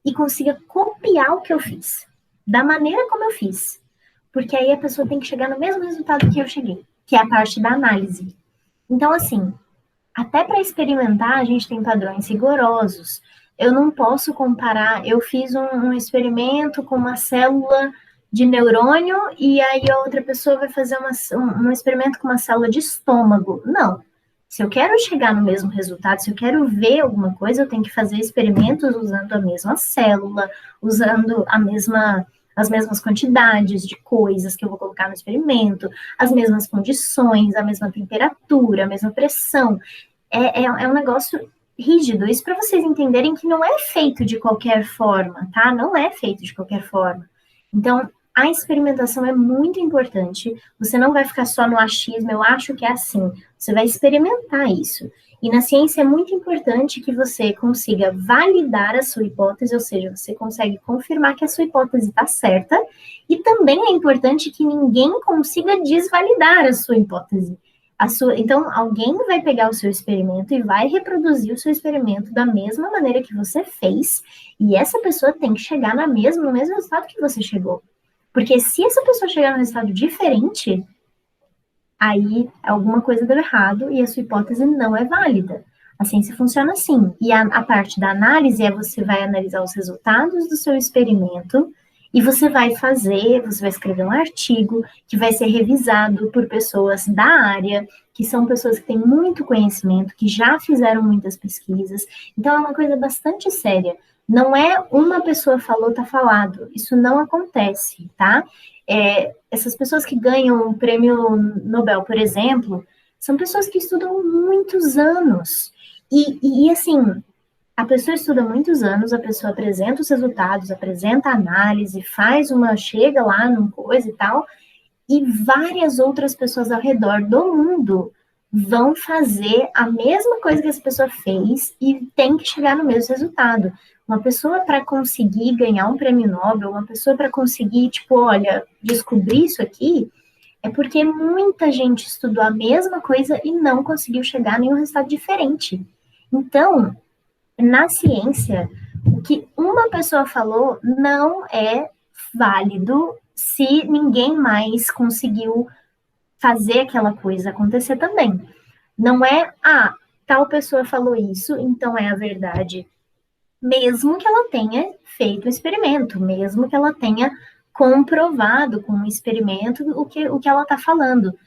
e consiga copiar o que eu fiz, da maneira como eu fiz. Porque aí a pessoa tem que chegar no mesmo resultado que eu cheguei, que é a parte da análise. Então, assim, até para experimentar, a gente tem padrões rigorosos. Eu não posso comparar, eu fiz um experimento com uma célula de neurônio e aí a outra pessoa vai fazer um experimento com uma célula de estômago. Não. Se eu quero chegar no mesmo resultado, se eu quero ver alguma coisa, eu tenho que fazer experimentos usando a mesma célula, usando as mesmas quantidades de coisas que eu vou colocar no experimento, as mesmas condições, a mesma temperatura, a mesma pressão. É um negócio rígido. Isso para vocês entenderem que não é feito de qualquer forma, tá? Não é feito de qualquer forma. Então, a experimentação é muito importante. Você não vai ficar só no achismo, eu acho que é assim. Você vai experimentar isso. E na ciência é muito importante que você consiga validar a sua hipótese, ou seja, você consegue confirmar que a sua hipótese está certa, e também é importante que ninguém consiga desvalidar a sua hipótese. Então, alguém vai pegar o seu experimento e vai reproduzir o seu experimento da mesma maneira que você fez, e essa pessoa tem que chegar no mesmo resultado que você chegou. Porque se essa pessoa chegar num resultado diferente, aí alguma coisa deu errado e a sua hipótese não é válida. A ciência funciona assim. E a parte da análise é você vai analisar os resultados do seu experimento e você vai escrever um artigo que vai ser revisado por pessoas da área, que são pessoas que têm muito conhecimento, que já fizeram muitas pesquisas. Então, é uma coisa bastante séria. Não é uma pessoa falou, tá falado. Isso não acontece, tá? Essas pessoas que ganham o prêmio Nobel, por exemplo, são pessoas que estudam muitos anos. E assim, a pessoa estuda muitos anos, a pessoa apresenta os resultados, apresenta a análise, chega lá numa coisa e tal, e várias outras pessoas ao redor do mundo vão fazer a mesma coisa que essa pessoa fez e tem que chegar no mesmo resultado. Uma pessoa para conseguir ganhar um prêmio Nobel, uma pessoa para conseguir, tipo, olha, descobrir isso aqui, é porque muita gente estudou a mesma coisa e não conseguiu chegar a nenhum resultado diferente. Então, na ciência, o que uma pessoa falou não é válido se ninguém mais conseguiu fazer aquela coisa acontecer também. Não é, tal pessoa falou isso, então é a verdade. Mesmo que ela tenha feito um experimento, mesmo que ela tenha comprovado com um experimento o que ela está falando.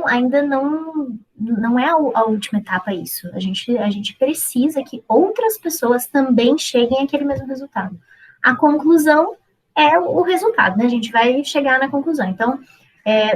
Ainda não é a última etapa isso. A gente precisa que outras pessoas também cheguem àquele mesmo resultado. A conclusão é o resultado, né? A gente vai chegar na conclusão. Então,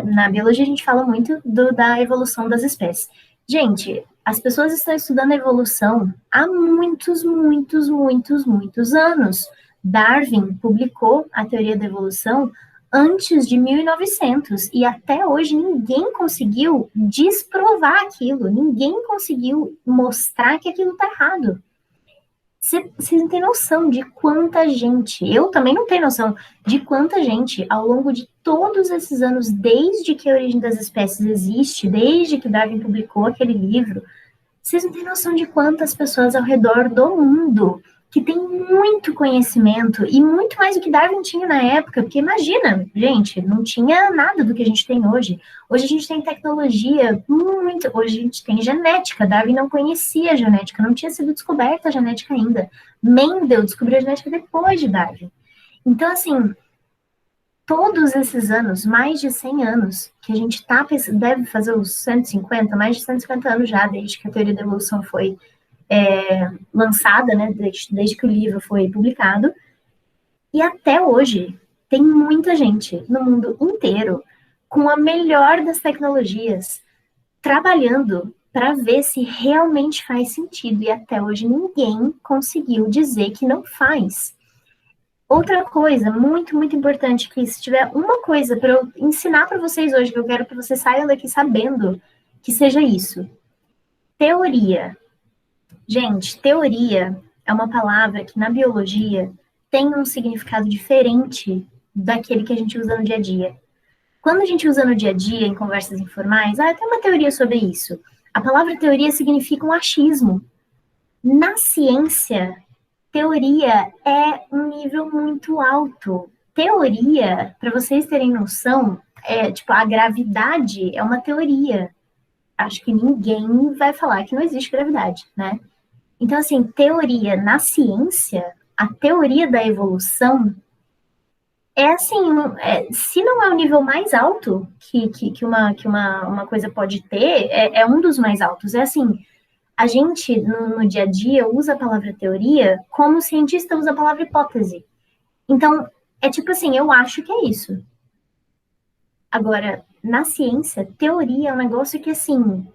na biologia a gente fala muito da evolução das espécies. Gente, as pessoas estão estudando a evolução há muitos, muitos, muitos, muitos anos. Darwin publicou a teoria da evolução antes de 1900 e até hoje ninguém conseguiu desprovar aquilo, ninguém conseguiu mostrar que aquilo está errado. Vocês não têm noção de quanta gente, eu também não tenho noção de quanta gente, ao longo de todos esses anos, desde que a origem das espécies existe, desde que Darwin publicou aquele livro, vocês não têm noção de quantas pessoas ao redor do mundo que têm muito conhecimento e muito mais do que Darwin tinha na época, porque imagina, gente, não tinha nada do que a gente tem hoje. Hoje a gente tem tecnologia, hoje a gente tem genética. Darwin não conhecia a genética, não tinha sido descoberta a genética ainda. Mendel descobriu a genética depois de Darwin. Então, assim, todos esses anos, mais de 100 anos, que a gente deve fazer os 150, mais de 150 anos já, desde que a teoria da evolução foi lançada, né, desde que o livro foi publicado, e até hoje tem muita gente no mundo inteiro com a melhor das tecnologias trabalhando para ver se realmente faz sentido, e até hoje ninguém conseguiu dizer que não faz. Outra coisa muito, muito importante, que se tiver uma coisa para eu ensinar para vocês hoje, que eu quero que vocês saiam daqui sabendo, que seja isso. Teoria. Gente, teoria é uma palavra que na biologia tem um significado diferente daquele que a gente usa no dia a dia. Quando a gente usa no dia a dia, em conversas informais, tem uma teoria sobre isso. A palavra teoria significa um achismo. Na ciência, teoria é um nível muito alto. Teoria, para vocês terem noção, a gravidade é uma teoria. Acho que ninguém vai falar que não existe gravidade, né? Então, assim, teoria na ciência, a teoria da evolução assim, se não é o nível mais alto que uma coisa pode ter, é um dos mais altos. É assim, a gente, no dia a dia, usa a palavra teoria como o cientista usa a palavra hipótese. Então, é tipo assim, eu acho que é isso. Agora, na ciência, teoria é um negócio que, assim,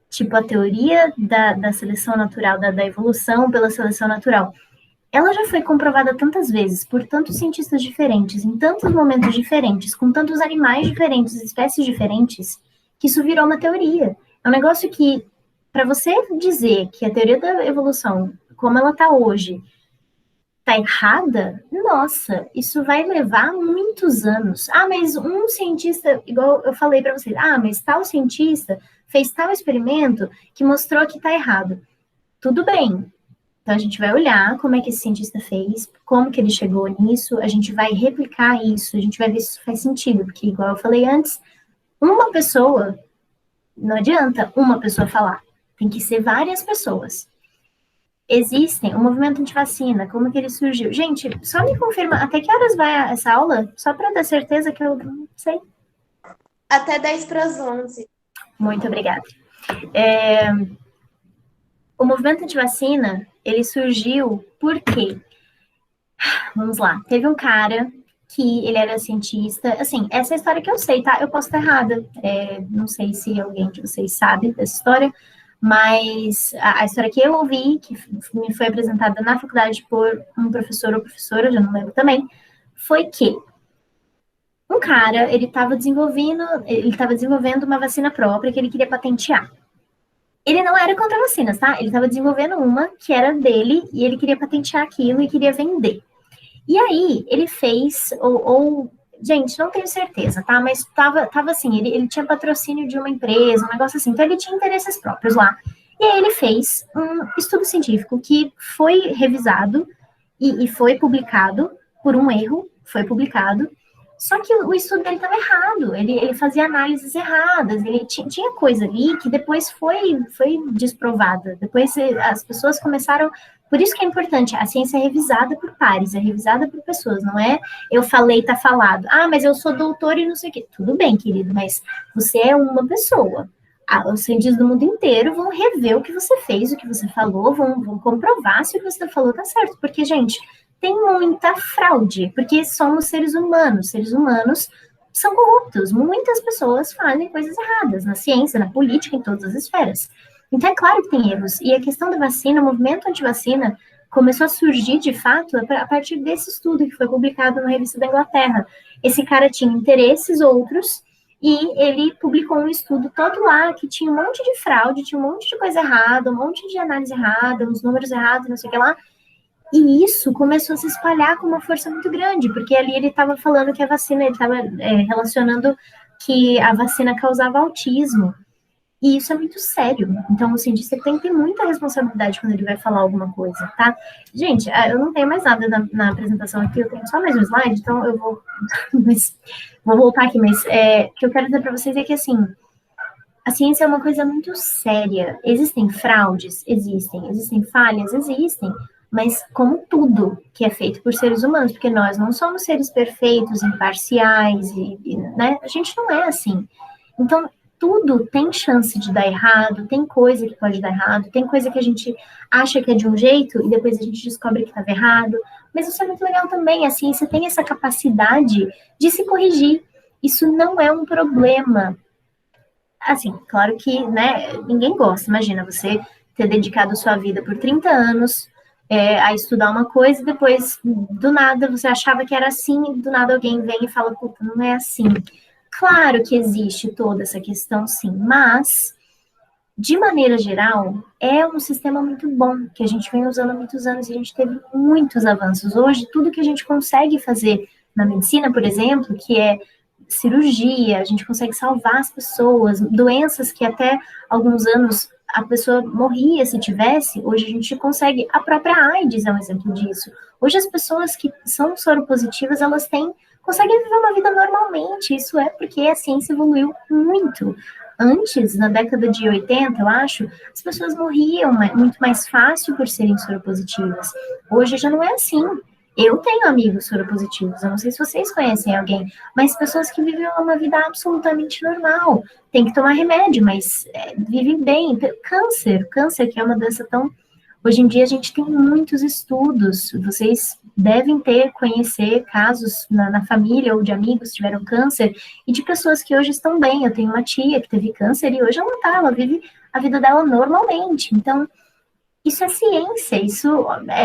tipo, a teoria da seleção natural, da evolução pela seleção natural, ela já foi comprovada tantas vezes por tantos cientistas diferentes, em tantos momentos diferentes, com tantos animais diferentes, espécies diferentes, que isso virou uma teoria. É um negócio que, para você dizer que a teoria da evolução, como ela está hoje, está errada, nossa, isso vai levar muitos anos. Mas um cientista, igual eu falei para vocês, mas tal cientista fez tal experimento que mostrou que está errado. Tudo bem. Então, a gente vai olhar como é que esse cientista fez, como que ele chegou nisso, a gente vai replicar isso, a gente vai ver se isso faz sentido, porque, igual eu falei antes, uma pessoa, não adianta uma pessoa falar, tem que ser várias pessoas. Existem, o movimento antivacina, como que ele surgiu? Gente, só me confirma, até que horas vai essa aula? Só para ter certeza que eu não sei. Até 10 para as 11. Muito obrigada. É, o movimento antivacina, ele surgiu porque, vamos lá, teve um cara que ele era cientista, assim, essa é a história que eu sei, tá? Eu posso estar errada, não sei se alguém de vocês sabe dessa história, mas a história que eu ouvi, que me foi apresentada na faculdade por um professor ou professora, já não lembro também, foi que um cara, ele estava desenvolvendo uma vacina própria que ele queria patentear. Ele não era contra vacinas, tá? Ele estava desenvolvendo uma que era dele e ele queria patentear aquilo e queria vender. E aí, ele fez, gente, não tenho certeza, tá? Mas tava assim, ele tinha patrocínio de uma empresa, um negócio assim, então ele tinha interesses próprios lá. E aí ele fez um estudo científico que foi revisado e foi publicado por um erro, foi publicado, só que o estudo dele estava errado, ele fazia análises erradas, ele tinha coisa ali que depois foi desprovada. Depois as pessoas começaram. Por isso que é importante, a ciência é revisada por pares, é revisada por pessoas, não é eu falei, tá falado. Ah, mas eu sou doutor e não sei o quê. Tudo bem, querido, mas você é uma pessoa. Os cientistas do mundo inteiro vão rever o que você fez, o que você falou, vão comprovar se o que você falou tá certo. Porque, gente, tem muita fraude, porque somos seres humanos são corruptos, muitas pessoas fazem coisas erradas na ciência, na política, em todas as esferas. Então, é claro que tem erros, e a questão da vacina, o movimento anti-vacina começou a surgir, de fato, a partir desse estudo que foi publicado na revista da Inglaterra. Esse cara tinha interesses outros, e ele publicou um estudo todo lá, que tinha um monte de fraude, tinha um monte de coisa errada, um monte de análise errada, uns números errados, não sei o que lá, e isso começou a se espalhar com uma força muito grande, porque ali ele estava falando que a vacina, ele estava relacionando que a vacina causava autismo. E isso é muito sério. Então, o cientista tem que ter muita responsabilidade quando ele vai falar alguma coisa, tá? Gente, eu não tenho mais nada na apresentação aqui, eu tenho só mais um slide, então eu vou, vou voltar aqui, mas o que eu quero dizer para vocês é que, assim, a ciência é uma coisa muito séria. Existem fraudes? Existem falhas? Existem. Mas como tudo que é feito por seres humanos, porque nós não somos seres perfeitos, imparciais, né? A gente não é assim. Então, tudo tem chance de dar errado, tem coisa que pode dar errado, tem coisa que a gente acha que é de um jeito e depois a gente descobre que estava errado. Mas isso é muito legal também. A ciência tem essa capacidade de se corrigir. Isso não é um problema. Assim, claro que, né, ninguém gosta. Imagina você ter dedicado sua vida por 30 anos a estudar uma coisa e depois, do nada, você achava que era assim e do nada alguém vem e fala, puta, não é assim. Claro que existe toda essa questão, sim, mas, de maneira geral, é um sistema muito bom, que a gente vem usando há muitos anos e a gente teve muitos avanços. Hoje, tudo que a gente consegue fazer na medicina, por exemplo, que é cirurgia, a gente consegue salvar as pessoas, doenças que até alguns anos a pessoa morria se tivesse, hoje a gente consegue, a própria AIDS é um exemplo disso. Hoje as pessoas que são soropositivas, elas conseguem viver uma vida normalmente, isso é porque a ciência evoluiu muito. Antes, na década de 80, eu acho, as pessoas morriam muito mais fácil por serem soropositivas. Hoje já não é assim. Eu tenho amigos soropositivos, eu não sei se vocês conhecem alguém, mas pessoas que vivem uma vida absolutamente normal, tem que tomar remédio, mas vivem bem. Câncer, que é uma doença tão... Hoje em dia a gente tem muitos estudos, vocês devem conhecer casos na família ou de amigos que tiveram câncer e de pessoas que hoje estão bem. Eu tenho uma tia que teve câncer e hoje ela vive a vida dela normalmente. Então, isso é ciência,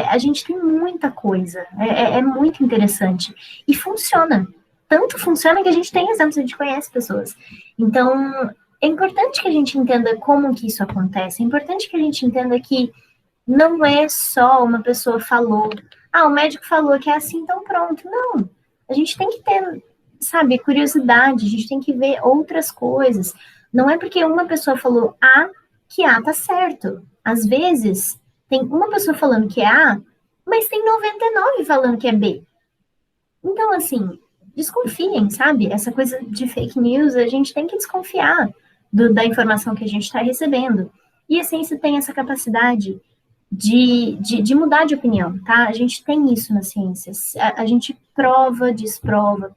a gente tem muita coisa, é muito interessante. E funciona. Tanto funciona que a gente tem exemplos, a gente conhece pessoas. Então, é importante que a gente entenda como que isso acontece, é importante que a gente entenda que não é só uma pessoa falou, o médico falou que é assim, então pronto. Não, a gente tem que ter, sabe, curiosidade, a gente tem que ver outras coisas. Não é porque uma pessoa falou A que A tá certo. Às vezes, tem uma pessoa falando que é A, mas tem 99 falando que é B. Então, assim, desconfiem, sabe? Essa coisa de fake news, a gente tem que desconfiar da informação que a gente está recebendo. E a ciência tem essa capacidade de mudar de opinião, tá? A gente tem isso na ciência. A gente prova, desprova,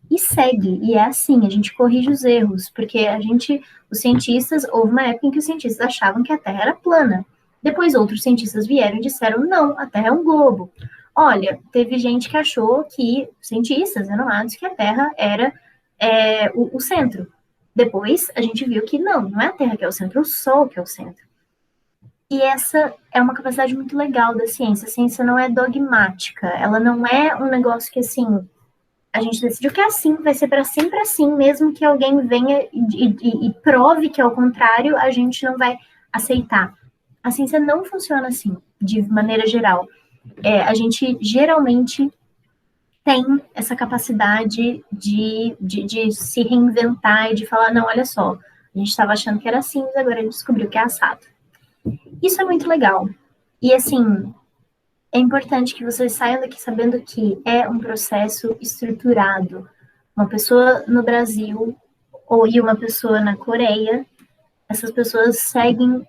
e segue, e é assim, a gente corrige os erros, porque os cientistas, houve uma época em que os cientistas achavam que a Terra era plana. Depois outros cientistas vieram e disseram, não, a Terra é um globo. Olha, teve gente que achou cientistas renomados, que a Terra era o centro. Depois a gente viu que não é a Terra que é o centro, é o Sol que é o centro. E essa é uma capacidade muito legal da ciência. A ciência não é dogmática, ela não é um negócio que, assim, a gente decidiu que é assim, vai ser para sempre assim, mesmo que alguém venha e prove que é o contrário, a gente não vai aceitar. A ciência não funciona assim, de maneira geral. A gente geralmente tem essa capacidade de se reinventar e de falar, não, olha só, a gente estava achando que era assim, mas agora a gente descobriu que é assado. Isso é muito legal. E, assim, é importante que vocês saiam daqui sabendo que é um processo estruturado. Uma pessoa no Brasil e uma pessoa na Coreia, essas pessoas seguem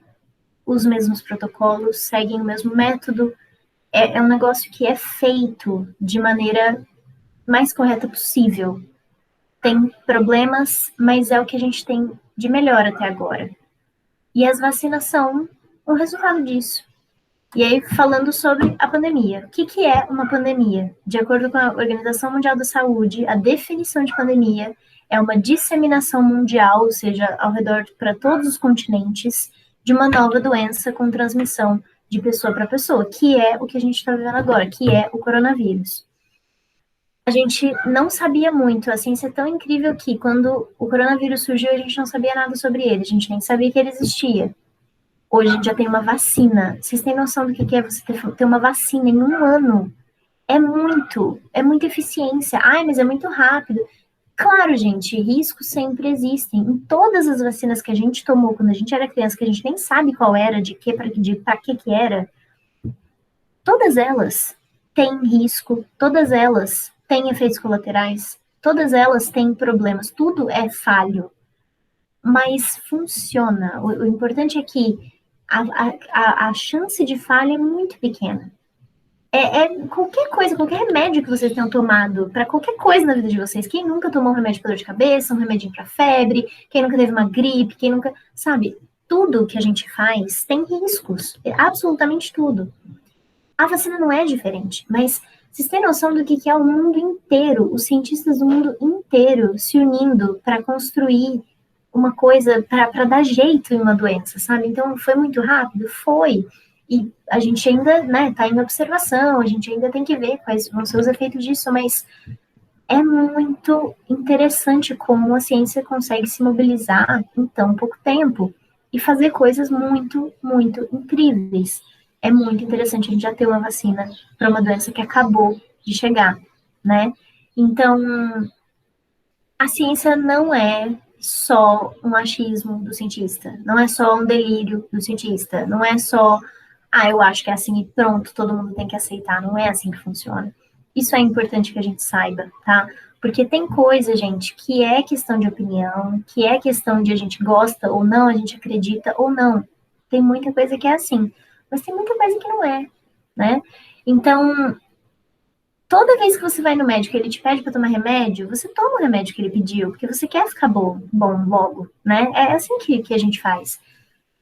os mesmos protocolos, seguem o mesmo método. É um negócio que é feito de maneira mais correta possível. Tem problemas, mas é o que a gente tem de melhor até agora. E as vacinas são o resultado disso. E aí, falando sobre a pandemia. O que é uma pandemia? De acordo com a Organização Mundial da Saúde, a definição de pandemia é uma disseminação mundial, ou seja, ao redor para todos os continentes, de uma nova doença com transmissão de pessoa para pessoa, que é o que a gente está vivendo agora, que é o coronavírus. A gente não sabia muito, a ciência é tão incrível que quando o coronavírus surgiu, a gente não sabia nada sobre ele, a gente nem sabia que ele existia. Hoje a gente já tem uma vacina. Vocês têm noção do que é você ter uma vacina em um ano? É muita eficiência. Ai, mas é muito rápido. Claro, gente, riscos sempre existem. Em todas as vacinas que a gente tomou quando a gente era criança, que a gente nem sabe qual era, de que para que era, todas elas têm risco, todas elas têm efeitos colaterais, todas elas têm problemas, tudo é falho, mas funciona. O importante é que a chance de falha é muito pequena. Qualquer coisa, qualquer remédio que vocês tenham tomado para qualquer coisa na vida de vocês. Quem nunca tomou um remédio para dor de cabeça, um remedinho para febre, quem nunca teve uma gripe, quem nunca. Sabe? Tudo que a gente faz tem riscos. Absolutamente tudo. A vacina não é diferente, mas vocês têm noção do que é o mundo inteiro, os cientistas do mundo inteiro se unindo para construir uma coisa, para dar jeito em uma doença, sabe? Então, foi muito rápido? Foi. E a gente ainda, né, tá em observação, a gente ainda tem que ver quais vão ser os efeitos disso, mas é muito interessante como a ciência consegue se mobilizar em tão pouco tempo e fazer coisas muito, muito incríveis. É muito interessante a gente já ter uma vacina para uma doença que acabou de chegar, né? Então, a ciência não é só um achismo do cientista, não é só um delírio do cientista, não é só, eu acho que é assim e pronto, todo mundo tem que aceitar, não é assim que funciona. Isso é importante que a gente saiba, tá? Porque tem coisa, gente, que é questão de opinião, que é questão de a gente gosta ou não, a gente acredita ou não. Tem muita coisa que é assim, mas tem muita coisa que não é, né? Então, toda vez que você vai no médico e ele te pede para tomar remédio, você toma o remédio que ele pediu, porque você quer ficar bom logo, né? É assim que a gente faz.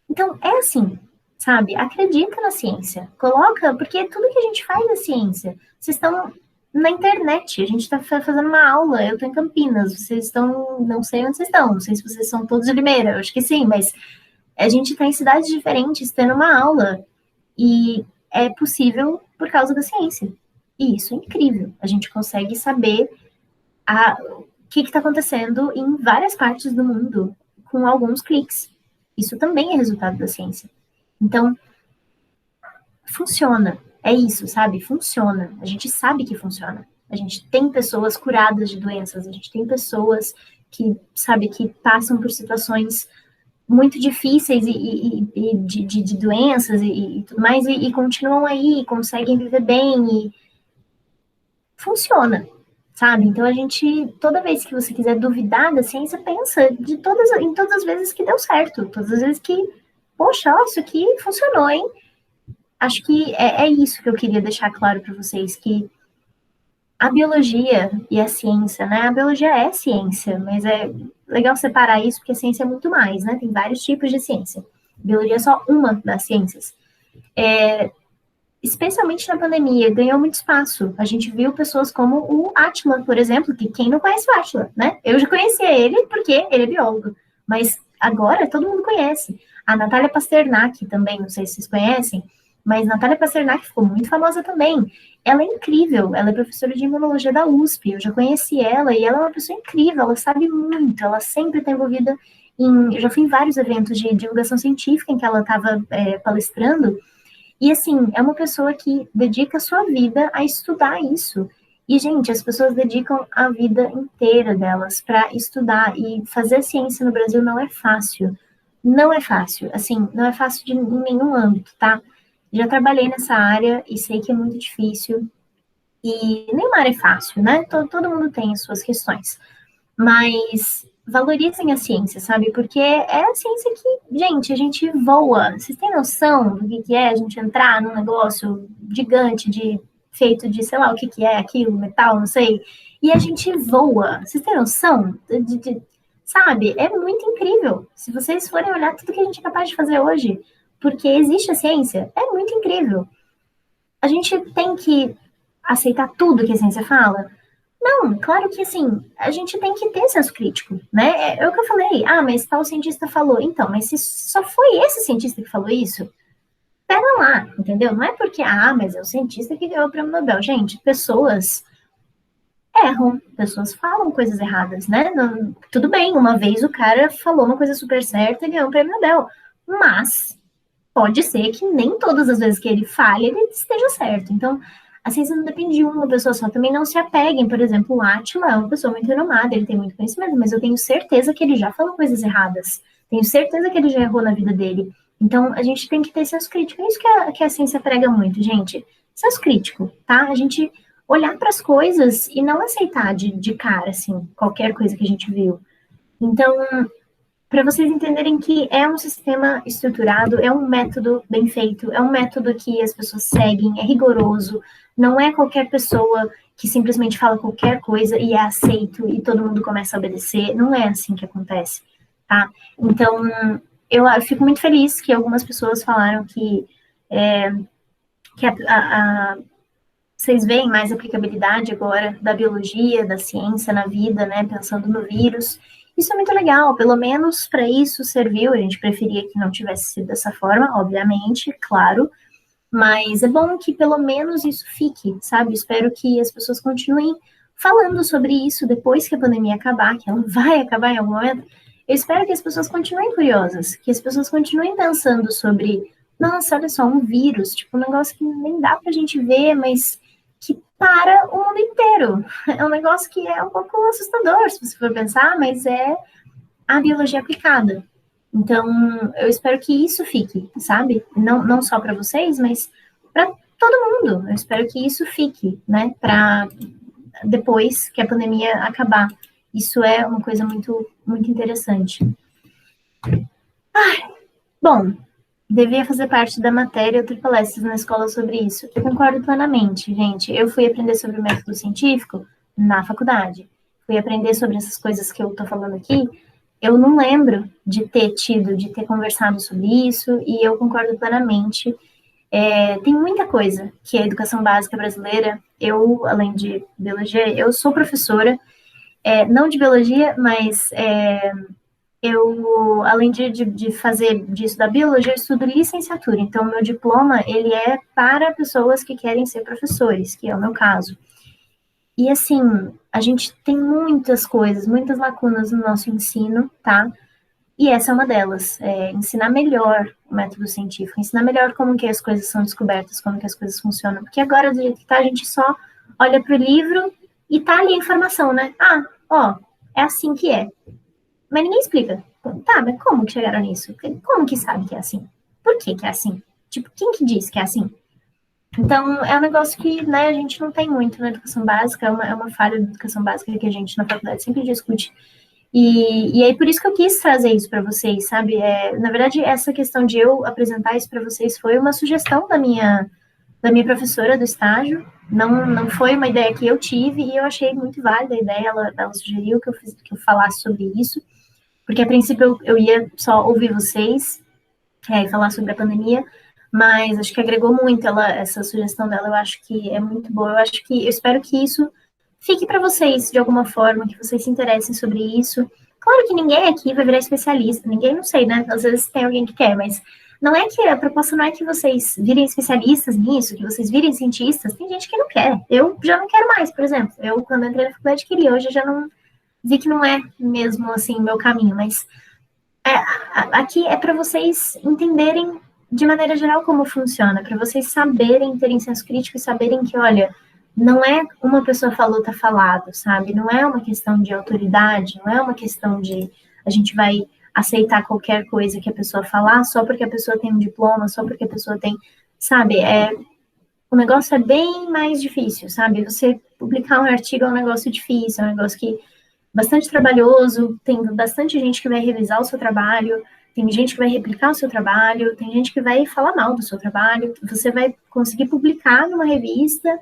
Então, é assim, sabe? Acredita na ciência. Coloca, porque tudo que a gente faz é ciência. Vocês estão na internet, a gente está fazendo uma aula, eu estou em Campinas, vocês estão, não sei onde vocês estão, não sei se vocês são todos de Limeira, eu acho que sim, mas a gente está em cidades diferentes, tendo uma aula, e é possível por causa da ciência. E isso é incrível. A gente consegue saber o que está acontecendo em várias partes do mundo com alguns cliques. Isso também é resultado da ciência. Então, funciona. É isso, sabe? Funciona. A gente sabe que funciona. A gente tem pessoas curadas de doenças, a gente tem pessoas que, sabe, que passam por situações muito difíceis de doenças e tudo mais, e continuam aí, conseguem viver bem, e funciona, sabe? Então a gente, toda vez que você quiser duvidar da ciência, pensa em todas as vezes que deu certo, todas as vezes que, poxa, ó, isso aqui funcionou, hein? Acho que é isso que eu queria deixar claro para vocês, que A biologia e a ciência, né? A biologia é ciência, mas é legal separar isso porque a ciência é muito mais, né? Tem vários tipos de ciência. A biologia é só uma das ciências. Especialmente na pandemia, ganhou muito espaço. A gente viu pessoas como o Átila, por exemplo, que quem não conhece o Átila, né? Eu já conhecia ele porque ele é biólogo, mas agora todo mundo conhece. A Natália Pasternak também, não sei se vocês conhecem, mas Natália Pasternak ficou muito famosa também. Ela é incrível, ela é professora de imunologia da USP, eu já conheci ela e ela é uma pessoa incrível, ela sabe muito, ela sempre está envolvida em. Eu já fui em vários eventos de divulgação científica em que ela estava palestrando. E assim, é uma pessoa que dedica a sua vida a estudar isso. E, gente, as pessoas dedicam a vida inteira delas para estudar. E fazer ciência no Brasil não é fácil. Não é fácil. Assim, não é fácil em nenhum âmbito, tá? Já trabalhei nessa área e sei que é muito difícil. E nenhuma área é fácil, né? Todo mundo tem as suas questões. Mas valorizem a ciência, sabe? Porque é a ciência que, gente, a gente voa. Vocês têm noção do que é a gente entrar num negócio gigante feito de, sei lá, o que é aquilo, metal, não sei, e a gente voa. Vocês têm noção sabe? É muito incrível. Se vocês forem olhar tudo que a gente é capaz de fazer hoje, porque existe a ciência, é muito incrível. A gente tem que aceitar tudo que a ciência fala? Não, claro que assim, a gente tem que ter senso crítico, né? É o que eu falei. Ah, mas tal cientista falou. Então, mas se só foi esse cientista que falou isso, pera lá, entendeu? Não é porque, mas é o cientista que ganhou o prêmio Nobel. Gente, pessoas erram, pessoas falam coisas erradas, né? Não, tudo bem, uma vez o cara falou uma coisa super certa e ganhou o prêmio Nobel. Mas pode ser que nem todas as vezes que ele fale, ele esteja certo. Então, a ciência não depende de uma pessoa só. Também não se apeguem. Por exemplo, o Átila é uma pessoa muito renomada, ele tem muito conhecimento, mas eu tenho certeza que ele já falou coisas erradas. Tenho certeza que ele já errou na vida dele. Então, a gente tem que ter senso crítico. É isso que a ciência prega muito, gente. Senso crítico, tá? A gente olhar para as coisas e não aceitar de cara, assim, qualquer coisa que a gente viu. Então, para vocês entenderem que é um sistema estruturado, é um método bem feito, é um método que as pessoas seguem, é rigoroso, não é qualquer pessoa que simplesmente fala qualquer coisa e é aceito e todo mundo começa a obedecer, não é assim que acontece, tá? Então, eu fico muito feliz que algumas pessoas falaram que vocês veem mais aplicabilidade agora da biologia, da ciência na vida, né? Pensando no vírus. Isso é muito legal, pelo menos para isso serviu. A gente preferia que não tivesse sido dessa forma, obviamente, claro. Mas é bom que pelo menos isso fique, sabe? Espero que as pessoas continuem falando sobre isso depois que a pandemia acabar, que ela vai acabar em algum momento. Eu espero que as pessoas continuem curiosas, que as pessoas continuem pensando sobre, nossa, olha só, um vírus, tipo um negócio que nem dá pra gente ver, mas que para o mundo inteiro. É um negócio que é um pouco assustador, se você for pensar, mas é a biologia aplicada. Então, eu espero que isso fique, sabe? Não só para vocês, mas para todo mundo. Eu espero que isso fique, né? Para depois que a pandemia acabar. Isso é uma coisa muito, muito interessante. Bom, devia fazer parte da matéria, eu ter palestras na escola sobre isso. Eu concordo plenamente, gente. Eu fui aprender sobre o método científico na faculdade. Fui aprender sobre essas coisas que eu tô falando aqui. Eu não lembro de ter conversado sobre isso, e eu concordo plenamente. Tem muita coisa que a educação básica brasileira, eu, além de biologia, eu sou professora, não de biologia, mas eu, além de fazer disso da biologia, eu estudo licenciatura. Então, meu diploma, ele é para pessoas que querem ser professores, que é o meu caso. E, assim, a gente tem muitas coisas, muitas lacunas no nosso ensino, tá? E essa é uma delas, ensinar melhor o método científico, ensinar melhor como que as coisas são descobertas, como que as coisas funcionam. Porque agora, do jeito que tá, a gente só olha para o livro e tá ali a informação, né? É assim que é. Mas ninguém explica. Tá, mas como que chegaram nisso? Como que sabe que é assim? Por que que é assim? Tipo, quem que diz que é assim? Então, é um negócio que, né, a gente não tem muito na educação básica, é uma falha da educação básica que a gente na faculdade sempre discute. E aí, por isso que eu quis trazer isso para vocês, sabe? Na verdade, essa questão de eu apresentar isso para vocês foi uma sugestão da minha professora do estágio. Não foi uma ideia que eu tive e eu achei muito válida a ideia. Ela sugeriu que eu falasse sobre isso, porque a princípio eu ia só ouvir vocês e falar sobre a pandemia, mas acho que agregou muito essa sugestão dela. Eu acho que é muito boa. Eu espero que isso fique para vocês de alguma forma, que vocês se interessem sobre isso. Claro que ninguém aqui vai virar especialista, ninguém, não sei, né? Às vezes tem alguém que quer, mas não é que a proposta não é que vocês virem especialistas nisso, que vocês virem cientistas. Tem gente que não quer. Eu já não quero mais, por exemplo. Eu, quando entrei na faculdade, queria. Hoje eu já não vi que não é mesmo assim o meu caminho, mas aqui é para vocês entenderem de maneira geral como funciona, para vocês saberem, terem senso crítico e saberem que, olha, não é uma pessoa falou, tá falado, sabe? Não é uma questão de autoridade, não é uma questão de a gente vai aceitar qualquer coisa que a pessoa falar só porque a pessoa tem um diploma, só porque a pessoa tem, sabe? O negócio é bem mais difícil, sabe? Você publicar um artigo é um negócio difícil, é um negócio que bastante trabalhoso, tem bastante gente que vai revisar o seu trabalho, tem gente que vai replicar o seu trabalho, tem gente que vai falar mal do seu trabalho, você vai conseguir publicar numa revista,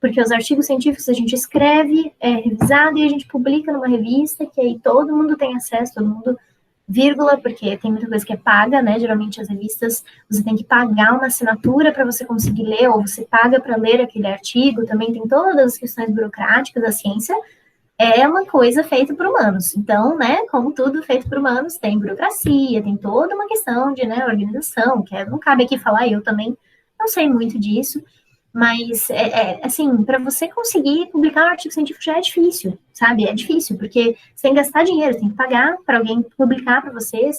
porque os artigos científicos a gente escreve, é revisado e a gente publica numa revista, que aí todo mundo tem acesso, todo mundo, vírgula, porque tem muita coisa que é paga, né? Geralmente as revistas você tem que pagar uma assinatura para você conseguir ler, ou você paga para ler aquele artigo, também tem todas as questões burocráticas da ciência, é uma coisa feita por humanos. Então, né, como tudo feito por humanos, tem burocracia, tem toda uma questão de, né, organização, que não cabe aqui falar, eu também não sei muito disso, mas, assim, para você conseguir publicar um artigo científico já é difícil, sabe? É difícil, porque você tem que gastar dinheiro, tem que pagar para alguém publicar para você,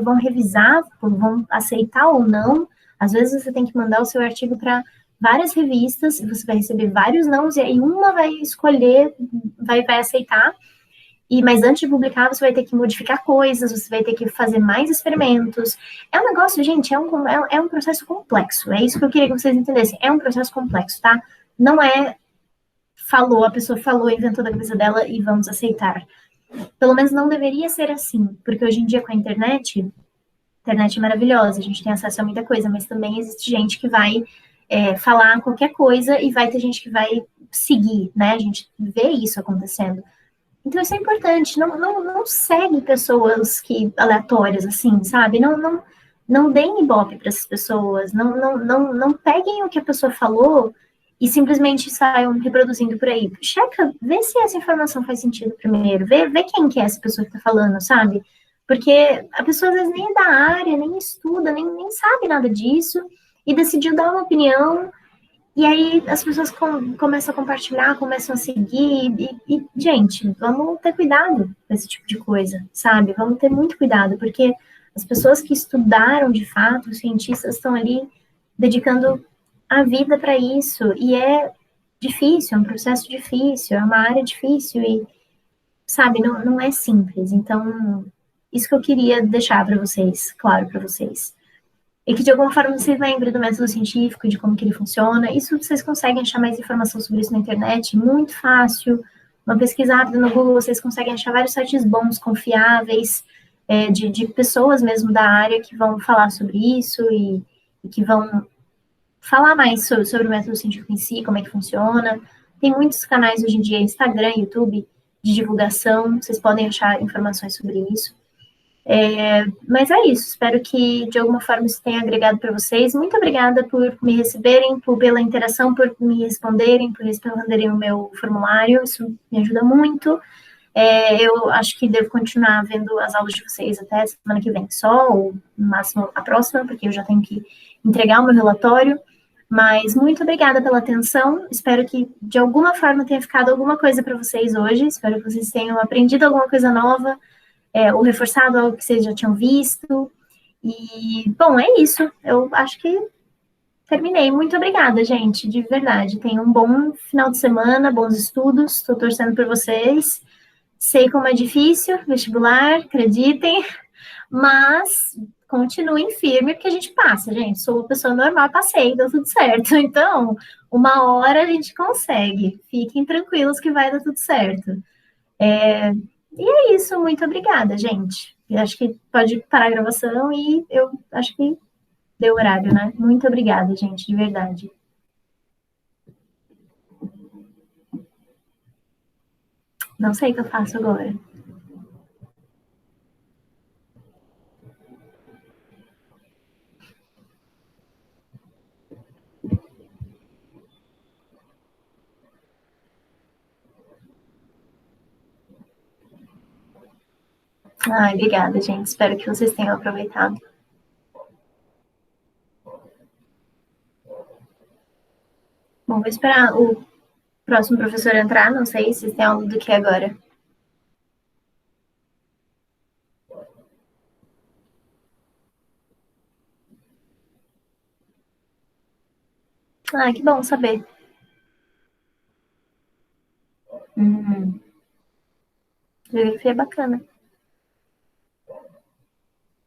vão revisar, vão aceitar ou não, às vezes você tem que mandar o seu artigo para várias revistas, você vai receber vários nãos, e aí uma vai escolher, vai aceitar, mas antes de publicar, você vai ter que modificar coisas, você vai ter que fazer mais experimentos. É um negócio, gente, é um processo complexo. É isso que eu queria que vocês entendessem. É um processo complexo, tá? Não é a pessoa falou, inventou da cabeça dela e vamos aceitar. Pelo menos não deveria ser assim, porque hoje em dia com a internet é maravilhosa, a gente tem acesso a muita coisa, mas também existe gente que vai falar qualquer coisa e vai ter gente que vai seguir, né? A gente vê isso acontecendo. Então, isso é importante. Não segue pessoas aleatórias, assim, sabe? Não deem ibope para essas pessoas. Não peguem o que a pessoa falou e simplesmente saiam reproduzindo por aí. Checa, vê se essa informação faz sentido primeiro. Vê quem que é essa pessoa que está falando, sabe? Porque a pessoa, às vezes, nem é da área, nem estuda, nem sabe nada disso e decidiu dar uma opinião. E aí as pessoas começam a compartilhar, começam a seguir, gente, vamos ter cuidado com esse tipo de coisa, sabe? Vamos ter muito cuidado, porque as pessoas que estudaram de fato, os cientistas estão ali dedicando a vida para isso, e é difícil, é um processo difícil, é uma área difícil, e, sabe, não é simples. Então, isso que eu queria deixar para vocês, claro para vocês. E que de alguma forma vocês lembrem do método científico, de como que ele funciona. Isso vocês conseguem achar mais informação sobre isso na internet, muito fácil. Uma pesquisa rápida no Google, vocês conseguem achar vários sites bons, confiáveis, de pessoas mesmo da área que vão falar sobre isso e que vão falar mais sobre o método científico em si, como é que funciona. Tem muitos canais hoje em dia, Instagram, YouTube, de divulgação, vocês podem achar informações sobre isso. Mas é isso, espero que de alguma forma isso tenha agregado para vocês. Muito obrigada por me receberem, pela interação, por me responderem, por responderem o meu formulário, isso me ajuda muito. Eu acho que devo continuar vendo as aulas de vocês até semana que vem só, ou no máximo a próxima, porque eu já tenho que entregar o meu relatório. Mas muito obrigada pela atenção, espero que de alguma forma tenha ficado alguma coisa para vocês hoje, espero que vocês tenham aprendido alguma coisa nova, ou reforçado algo que vocês já tinham visto. E, bom, é isso. Eu acho que terminei. Muito obrigada, gente, de verdade. Tenham um bom final de semana, bons estudos. Estou torcendo por vocês. Sei como é difícil, vestibular, acreditem, mas continuem firme, porque a gente passa, gente. Sou uma pessoa normal, passei, deu tudo certo. Então, uma hora a gente consegue. Fiquem tranquilos que vai dar tudo certo. E é isso, muito obrigada, gente. Eu acho que pode parar a gravação e eu acho que deu horário, né? Muito obrigada, gente, de verdade. Não sei o que eu faço agora. Ai, obrigada, gente. Espero que vocês tenham aproveitado. Bom, vou esperar o próximo professor entrar. Não sei se tem aula do que agora. Ah, que bom saber. Geografia é bacana.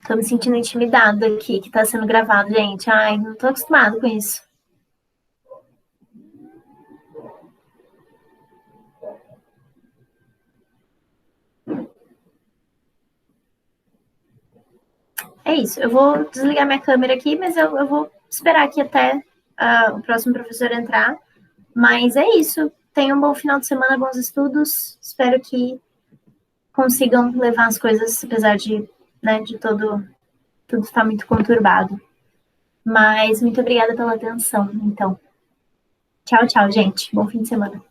Tô me sentindo intimidada aqui, que tá sendo gravado, gente. Ai, não tô acostumada com isso. É isso. Eu vou desligar minha câmera aqui, mas eu vou esperar aqui até o próximo professor entrar. Mas é isso. Tenham um bom final de semana, bons estudos. Espero que consigam levar as coisas, apesar de, né, de tudo estar muito conturbado. Mas muito obrigada pela atenção. Então, tchau, tchau, gente. Bom fim de semana.